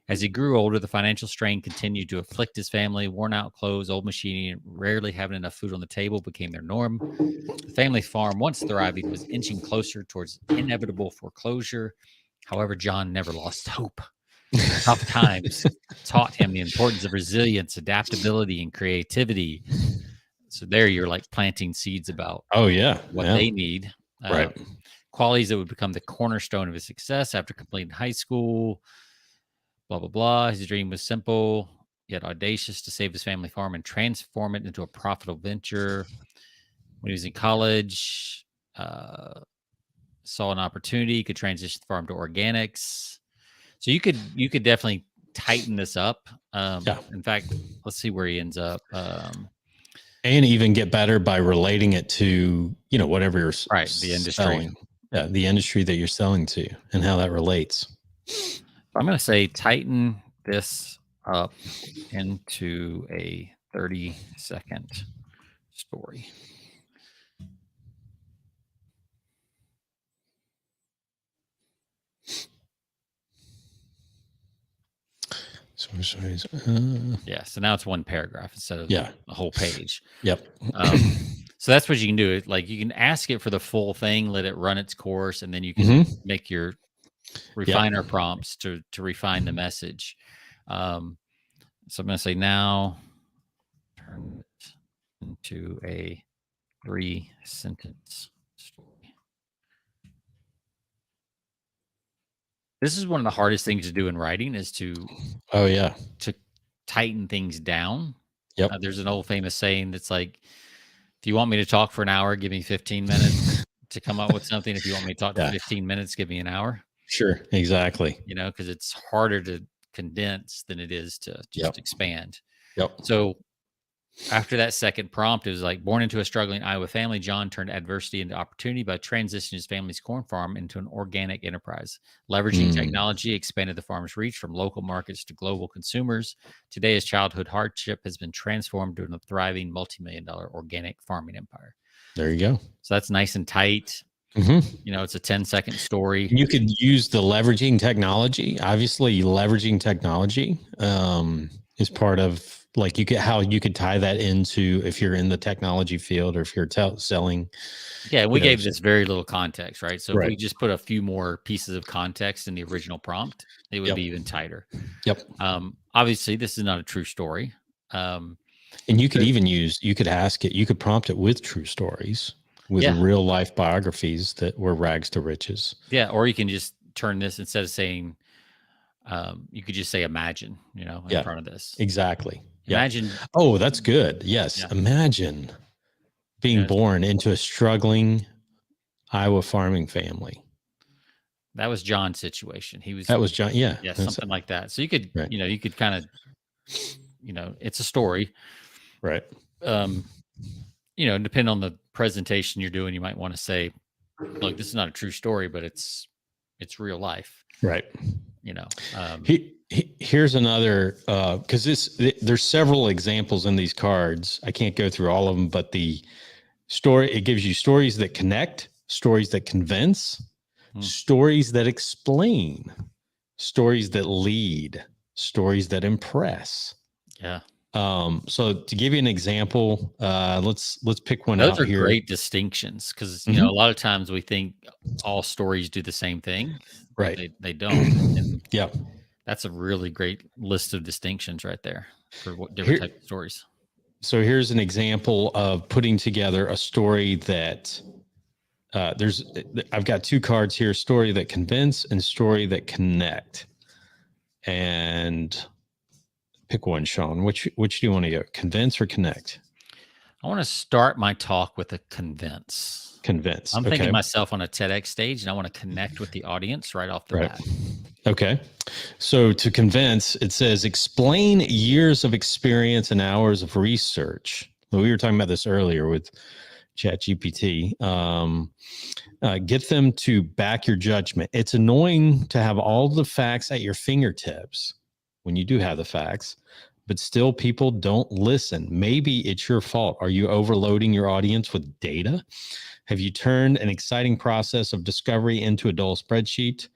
B: As he grew older, the financial strain continued to afflict his family. Worn out clothes, old machinery, and rarely having enough food on the table became their norm. The family farm, once thriving, was inching closer towards inevitable foreclosure. However, John never lost hope. Tough times taught him the importance of resilience, adaptability, and creativity. So there you're like planting seeds about what they need.
A: Right.
B: Qualities that would become the cornerstone of his success after completing high school. Blah, blah, blah. His dream was simple, yet audacious, to save his family farm and transform it into a profitable venture. When he was in college, saw an opportunity, could transition the farm to organics. So you could definitely tighten this up. In fact, let's see where he ends up.
A: And even get better by relating it to, whatever you're
B: the industry.
A: selling. Yeah, the industry that you're selling to and how that relates.
B: I'm going to say tighten this up into a 30-second story.
A: So
B: Yeah. So now it's one paragraph instead of
A: Yeah.
B: a whole page.
A: Yep.
B: So that's what you can do. Like you can ask it for the full thing, let it run its course, and then you can
A: Mhm.
B: make your
A: Yep.
B: refiner prompts to refine the message. So I'm going to say now turn it into a 3-sentence story. This is one of the hardest things to do in writing is to
A: Oh yeah.
B: to tighten things down.
A: Yep.
B: There's an old famous saying that's like, if you want me to talk for an hour, give me 15 minutes to come up with something. If you want me to talk for
A: Yeah.
B: 15 minutes, give me an hour.
A: Sure. Exactly.
B: You know, because it's harder to condense than it is to just expand.
A: Yep.
B: So after that second prompt, it was like, born into a struggling Iowa family, John turned adversity into opportunity by transitioning his family's corn farm into an organic enterprise. Leveraging technology expanded the farm's reach from local markets to global consumers. Today, his childhood hardship has been transformed into a thriving multi-million-dollar organic farming empire.
A: There you go.
B: So that's nice and tight.
A: Mm-hmm.
B: You know, it's a 10-second story.
A: You could use the leveraging technology. Obviously, leveraging technology is part of like how you could tie that into if you're in the technology field or if you're selling.
B: Yeah, we gave this very little context, right? So if we
A: Right.
B: just put a few more pieces of context in the original prompt, it would be even tighter.
A: Yep.
B: Obviously, this is not a true story.
A: And you could even you could ask it, you could prompt it with true stories, with real life biographies that were rags to riches.
B: Yeah, or you can just turn this instead of saying, you could just say imagine, you know, in front of this.
A: Exactly.
B: Imagine.
A: Yeah. Oh, that's good. Yes. Yeah. Imagine being born into a struggling Iowa farming family.
B: That was John's situation.
A: That was John. Yeah.
B: Yeah. Something like that. So you could, you know, you could kind of, you know, it's a story.
A: Right.
B: You know, depending on the presentation you're doing, you might want to say, look, this is not a true story, but it's real life.
A: Right.
B: You know,
A: here's another, because there's several examples in these cards. I can't go through all of them, but the story, it gives you stories that connect, stories that convince, stories that explain, stories that lead, stories that impress.
B: Yeah.
A: So to give you an example, let's pick one
B: out
A: here.
B: Those are great distinctions because, you know, a lot of times we think all stories do the same thing.
A: Right.
B: They don't. And
A: yeah.
B: That's a really great list of distinctions right there for what different types of stories.
A: So here's an example of putting together a story that I've got two cards here, story that convince and story that connect. And pick one, Sean. Which do you want to go? Convince or connect?
B: I want to start my talk with a convince.
A: Convince.
B: I'm thinking myself on a TEDx stage and I want to connect with the audience right off the bat.
A: Okay. So to convince, it says explain years of experience and hours of research. We were talking about this earlier with ChatGPT. Get them to back your judgment. It's annoying to have all the facts at your fingertips when you do have the facts, but still people don't listen. Maybe it's your fault. Are you overloading your audience with data? Have you turned an exciting process of discovery into a dull spreadsheet?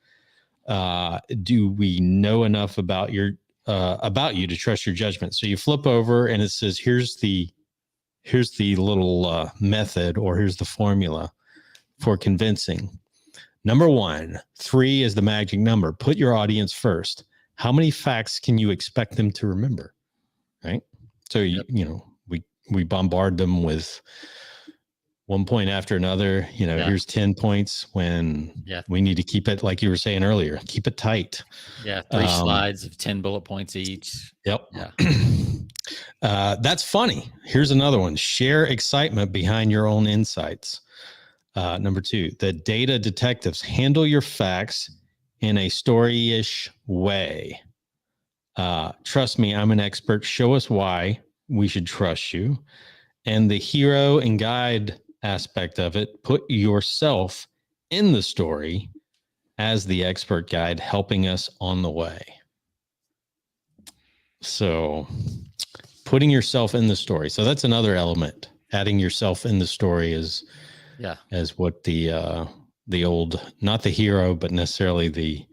A: Do we know enough about you to trust your judgment? So you flip over and it says, here's the little method, or here's the formula for convincing. Number 1, 3 is the magic number. Put your audience first. How many facts can you expect them to remember? Right. So, you know, we bombard them with one point after another. You know, here's 10 points when we need to keep it, like you were saying earlier, keep it tight.
B: Yeah. 3 slides of 10 bullet points each.
A: Yep.
B: Yeah.
A: That's funny. Here's another one. Share excitement behind your own insights. Number 2, the data detectives. Handle your facts in a story-ish way. Trust me, I'm an expert. Show us why we should trust you. And the hero and guide aspect of it, put yourself in the story as the expert guide helping us on the way. So putting yourself in the story. So that's another element. Adding yourself in the story is as what the old, not the hero, but necessarily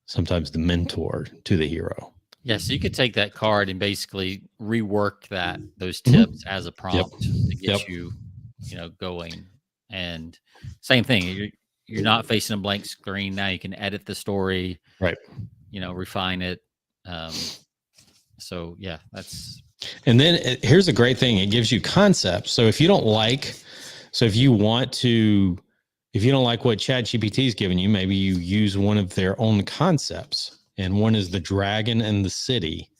A: sometimes the mentor to the hero.
B: Yeah, so you could take that card and basically rework those
A: Mhm.
B: tips as a
A: Yep.
B: prompt to
A: Yep.
B: get you, going. And same thing, you're not facing a blank screen now. You can edit the story,
A: Right.
B: refine it. So yeah,
A: And then here's a great thing. It gives you concepts. So if you don't like, so if you want to, if you don't like what ChatGPT is giving you, maybe you use one of their own concepts. And one is the dragon and the city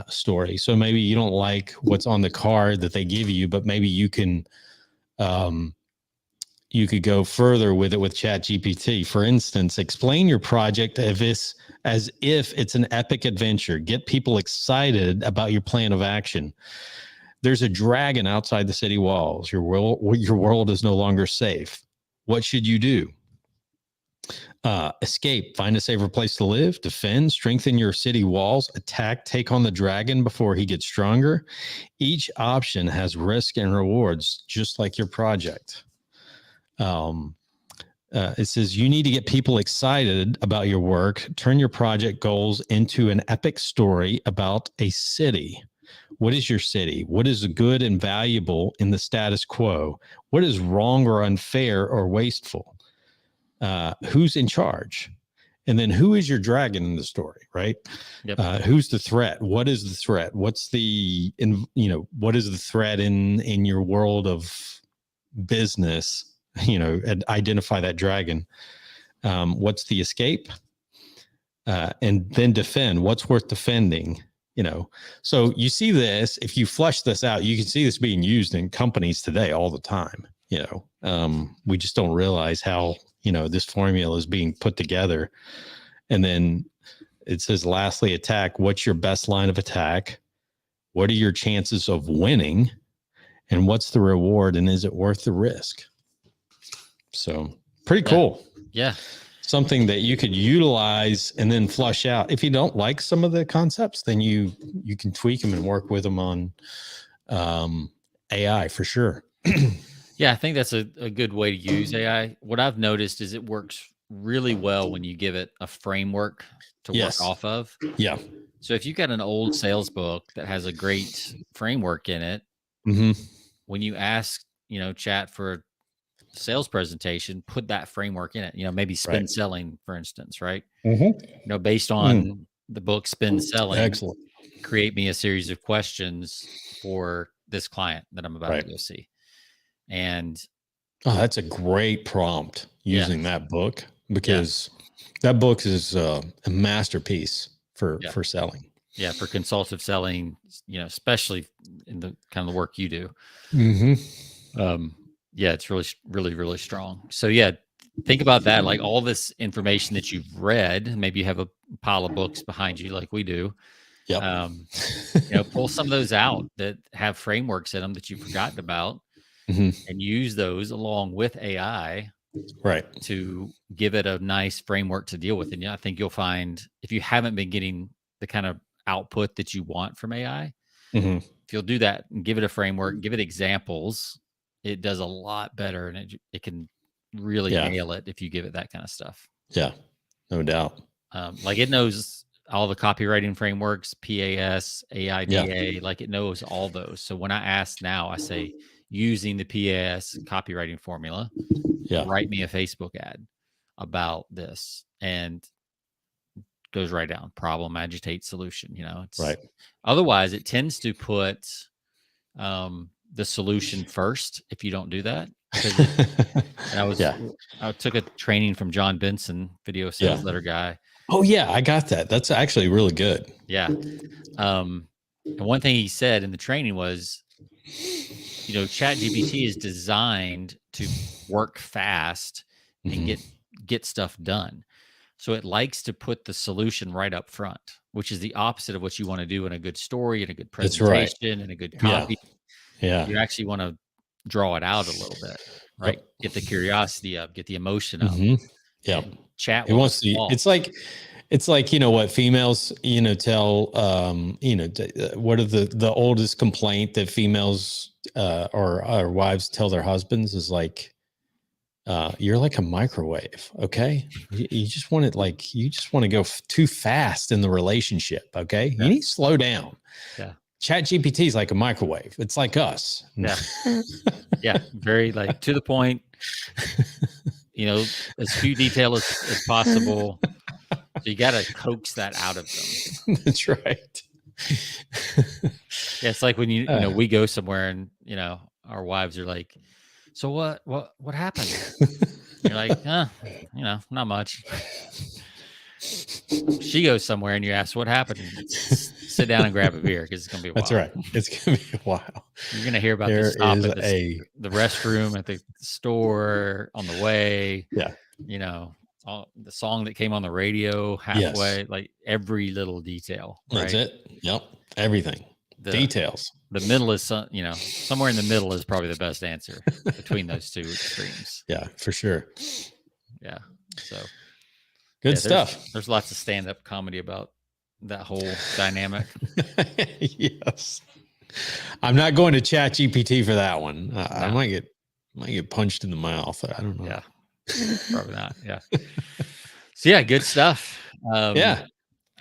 A: story. So maybe you don't like what's on the card that they give you, but maybe you could go further with it with ChatGPT. For instance, explain your project as if it's an epic adventure. Get people excited about your plan of action. There's a dragon outside the city walls. Your world is no longer safe. What should you do? Escape, find a safer place to live, defend, strengthen your city walls, attack, take on the dragon before he gets stronger. Each option has risk and rewards, just like your project. It says you need to get people excited about your work. Turn your project goals into an epic story about a city. What is your city? What is good and valuable in the status quo? What is wrong or unfair or wasteful? Who's in charge? And then who is your dragon in the story, right?
B: yep.
A: Who's the threat? What is the threat? What's what is the threat in your world of business? And identify that dragon. What's the escape? And then defend. What's worth defending? So you see this, if you flush this out, you can see this being used in companies today all the time. We just don't realize how, this formula is being put together. And then it says, lastly, attack. What's your best line of attack? What are your chances of winning? And what's the reward? And is it worth the risk? So pretty cool.
B: Yeah.
A: Something that you could utilize and then flush out. If you don't like some of the concepts, then you can tweak them and work with them on AI for sure.
B: Yeah, I think that's a good way to use AI. What I've noticed is it works really well when you give it a framework to work off of.
A: Yeah.
B: So if you've got an old sales book that has a great framework in it, when you ask, chat for a sales presentation, put that framework in it, maybe spin selling, for instance, right? Based on the book Spin Selling,
A: excellent.
B: Create me a series of questions for this client that I'm about to go see. And
A: that's a great prompt using that book, because that book is a masterpiece for selling.
B: Yeah, for consultative selling, especially in the kind of the work you do. Yeah, it's really, really, really strong. So yeah, think about that. Like all this information that you've read, maybe you have a pile of books behind you like we do.
A: Yeah.
B: Pull some of those out that have frameworks in them that you've forgotten about, and use those along with AI,
A: right,
B: to give it a nice framework to deal with. And I think you'll find, if you haven't been getting the kind of output that you want from AI, if you'll do that and give it a framework, give it examples, it does a lot better, and it can really nail it if you give it that kind of stuff.
A: Yeah, no doubt.
B: Like it knows all the copywriting frameworks, PAS, AIDA, like it knows all those. So when I ask now, I say, using the PAS copywriting formula, write me a Facebook ad about this, and goes right down: problem, agitate, solution. It's
A: right.
B: Otherwise, it tends to put the solution first if you don't do that. I took a training from John Benson, video sales letter guy.
A: Oh yeah, I got that. That's actually really good.
B: Yeah. And one thing he said in the training was, ChatGPT is designed to work fast and get stuff done. So it likes to put the solution right up front, which is the opposite of what you want to do in a good story and a good presentation and a good copy.
A: Yeah.
B: You actually want to draw it out a little bit, right? Get the curiosity up, get the emotion up.
A: Yeah.
B: Chat.
A: It wants to, it's like what females, tell, what are the oldest complaint that females or wives tell their husbands is like, you're like a microwave. Okay. You just want it like, you just want to go too fast in the relationship. Okay.
B: Yeah.
A: You need to slow down.
B: Yeah.
A: ChatGPT is like a microwave. It's like us.
B: Yeah. Yeah. Very like to the point, as few detail as possible. So you got to coax that out of them.
A: That's right.
B: Yeah. It's like when we go somewhere and, our wives are like, so what happened? You're like, not much. She goes somewhere and you ask what happened. Sit down and grab a beer because it's gonna be a while.
A: That's right. It's gonna be a while.
B: You're gonna hear about
A: There
B: the stop
A: is
B: at the restroom at the store on the way.
A: Yeah.
B: The song that came on the radio halfway, like every little detail. Right?
A: That's it. Yep. Everything. Details.
B: The middle is, somewhere in the middle is probably the best answer between those two extremes.
A: Yeah, for sure.
B: Yeah. So
A: good stuff.
B: There's lots of stand-up comedy about that whole dynamic.
A: Yes. I'm not going to ChatGPT for that one. No. I might get punched in the mouth. I don't know.
B: Yeah. Probably not. Yeah. So yeah, good stuff.
A: Yeah.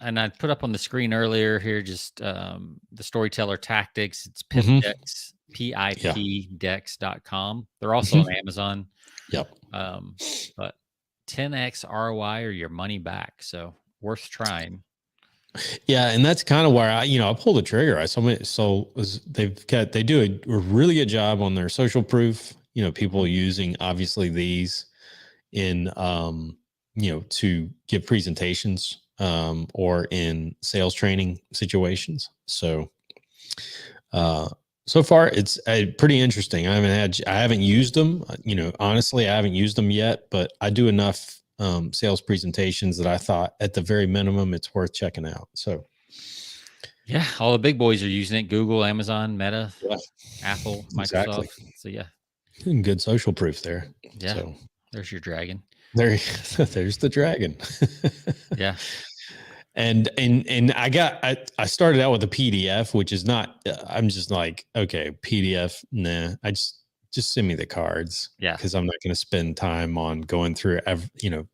B: And I put up on the screen earlier here just the storyteller tactics. It's PipDex, PIPDex.com. They're also on Amazon.
A: Yep.
B: But 10x ROI or your money back. So worth trying.
A: Yeah, and that's kind of where I pull the trigger. They do a really good job on their social proof. People using obviously these in to give presentations or in sales training situations. So so far it's pretty interesting. I haven't used them. Honestly, I haven't used them yet, but I do enough sales presentations that I thought at the very minimum it's worth checking out. So
B: yeah, all the big boys are using it. Google, Amazon, Meta, Apple, Microsoft. Exactly. So yeah.
A: Good social proof there.
B: Yeah. So there's your dragon.
A: There's the dragon.
B: Yeah.
A: And I started out with a PDF, which is not, I'm just like, okay, PDF. Nah, I just send me the cards.
B: Yeah.
A: Cause I'm not going to spend time on going through 100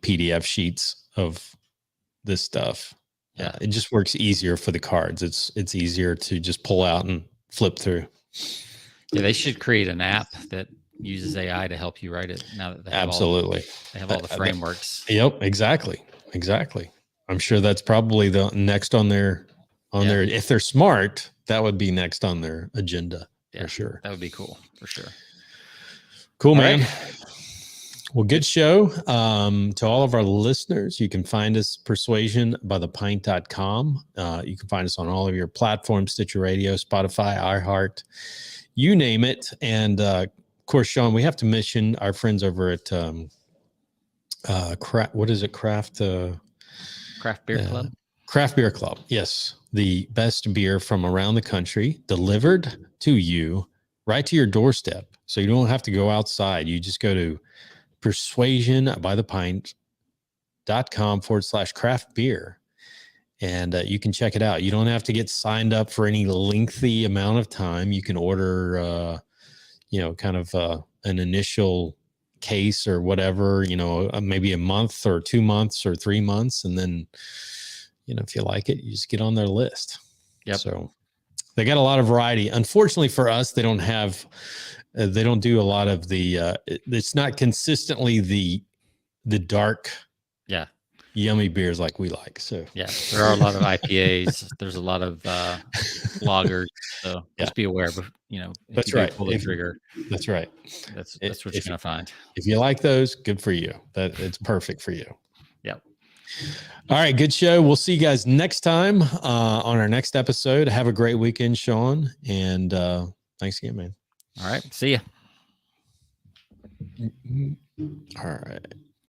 A: PDF sheets of this stuff.
B: Yeah.
A: It just works easier for the cards. It's easier to just pull out and flip through.
B: Yeah. They should create an app that uses AI to help you write it now that they have
A: absolutely
B: they have all the frameworks.
A: Yep, exactly. I'm sure that's probably the next on their if they're smart, that would be next on their agenda for sure.
B: That would be cool for sure.
A: Cool, man. Right. Well, good show. To all of our listeners, you can find us persuasionbythepint.com. You can find us on all of your platforms, Stitcher Radio, Spotify, iHeart, you name it. And of course, Sean, we have to mention our friends over at what is it? Craft
B: Beer Club.
A: Craft Beer Club. Yes. The best beer from around the country delivered to you right to your doorstep. So you don't have to go outside. You just go to persuasionbythepint.com/craft beer. And you can check it out. You don't have to get signed up for any lengthy amount of time. You can order, an initial case or whatever, maybe a month or 2 months or 3 months. And then, if you like it, you just get on their list.
B: Yep.
A: So they got a lot of variety. Unfortunately for us, they don't do a lot of it's not consistently the dark, yummy beers like we like. So
B: yeah, there are a lot of IPAs. There's a lot of lagers. So just be aware. But
A: that's right.
B: Pull the trigger.
A: That's right.
B: That's what you're gonna find.
A: If you like those, good for you. It's perfect for you.
B: Yep.
A: All right, good show. We'll see you guys next time on our next episode. Have a great weekend, Sean, and thanks again, man.
B: All right. See ya.
A: All right.